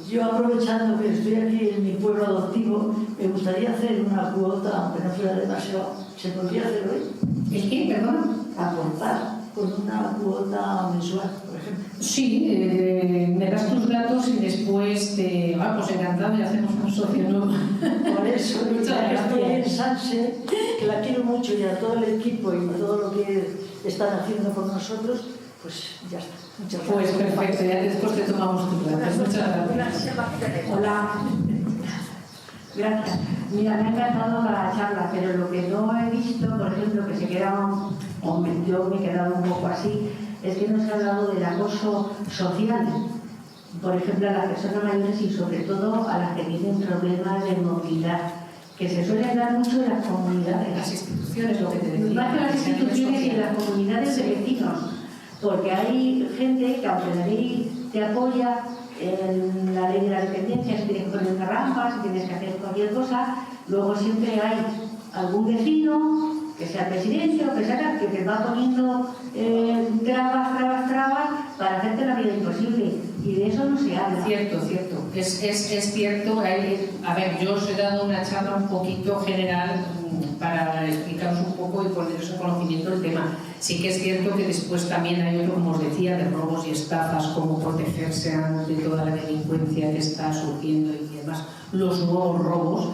Yo, aprovechando que estoy aquí en mi pueblo adoptivo, me gustaría hacer una cuota, aunque no fuera demasiado. ¿Se podría hacer hoy?
¿El qué? Perdona.
Aportar con una cuota mensual, por ejemplo.
Sí, me das tus datos y después te... pues encantado, y hacemos un socio nuevo.
Por eso,
Muchas
ya estoy en
gracias.
Sanse, que la quiero mucho, y a todo el equipo y a todo lo que están haciendo por nosotros, pues ya está. Muchas
Pues
gracias.
perfecto, ya después te tomamos tu datos. Muchas gracias.
Hola. Gracias. Mira, me ha encantado la charla, pero lo que no he visto, por ejemplo, que se queda, yo me he quedado un poco así, es que no se ha hablado del acoso social, por ejemplo, a las personas mayores y sobre todo a las que tienen problemas de movilidad, que se suelen dar mucho en las comunidades.
Las instituciones, lo que te decía.
Más que las instituciones y las comunidades de vecinos, porque hay gente que, aunque la ley te apoya en la ley de la dependencia, si tienes que poner una rampa, si tienes que hacer cualquier cosa, luego siempre hay algún vecino, que sea el presidente o que sea, que te va poniendo trabas para hacerte la vida imposible, y de eso no se habla.
Cierto. Es cierto. A ver, yo os he dado una charla un poquito general para explicaros un poco y poneros en conocimiento del tema. Sí que es cierto que después también hay otro, como os decía, de robos y estafas, cómo protegerse ante toda la delincuencia que está surgiendo y demás, los nuevos robos,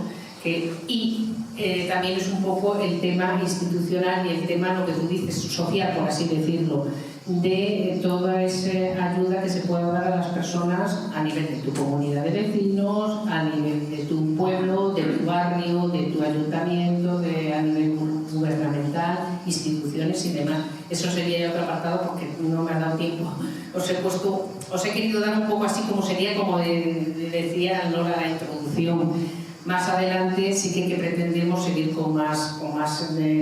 también es un poco el tema institucional y el tema, lo que tú dices, social, por así decirlo, de toda esa ayuda que se puede dar a las personas a nivel de tu comunidad de vecinos, a nivel de tu pueblo, de tu barrio, de tu ayuntamiento, a nivel gubernamental, instituciones y demás. Eso sería ya otro apartado porque no me ha dado tiempo. Os he querido dar un poco así como sería, como decía Nora, la introducción. Más adelante sí que pretendemos seguir con más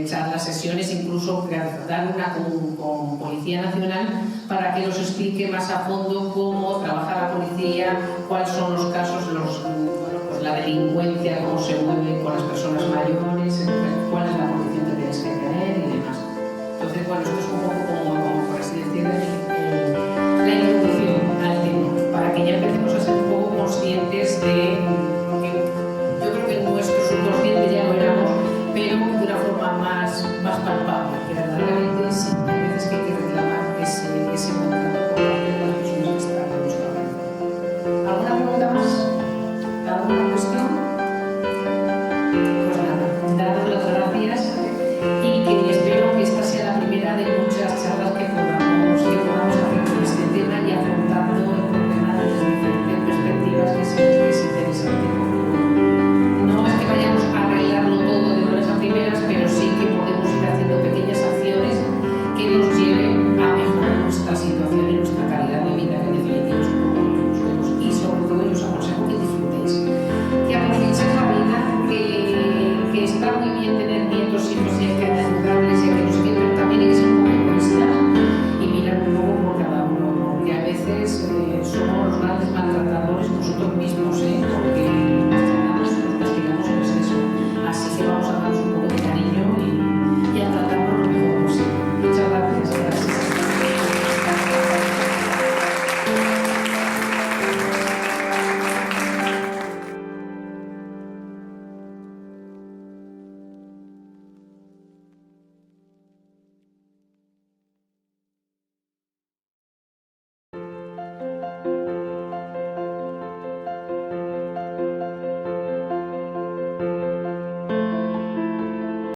charlas, sesiones, incluso dar una con Policía Nacional para que nos explique más a fondo cómo trabaja la policía, cuáles son los casos, pues la delincuencia, cómo se mueve con las personas mayores, cuál es la protección que tienes que tener y demás. Entonces, bueno, esto es un poco como por así decirlo, la introducción al tema, para que ya empecemos a ser un poco conscientes de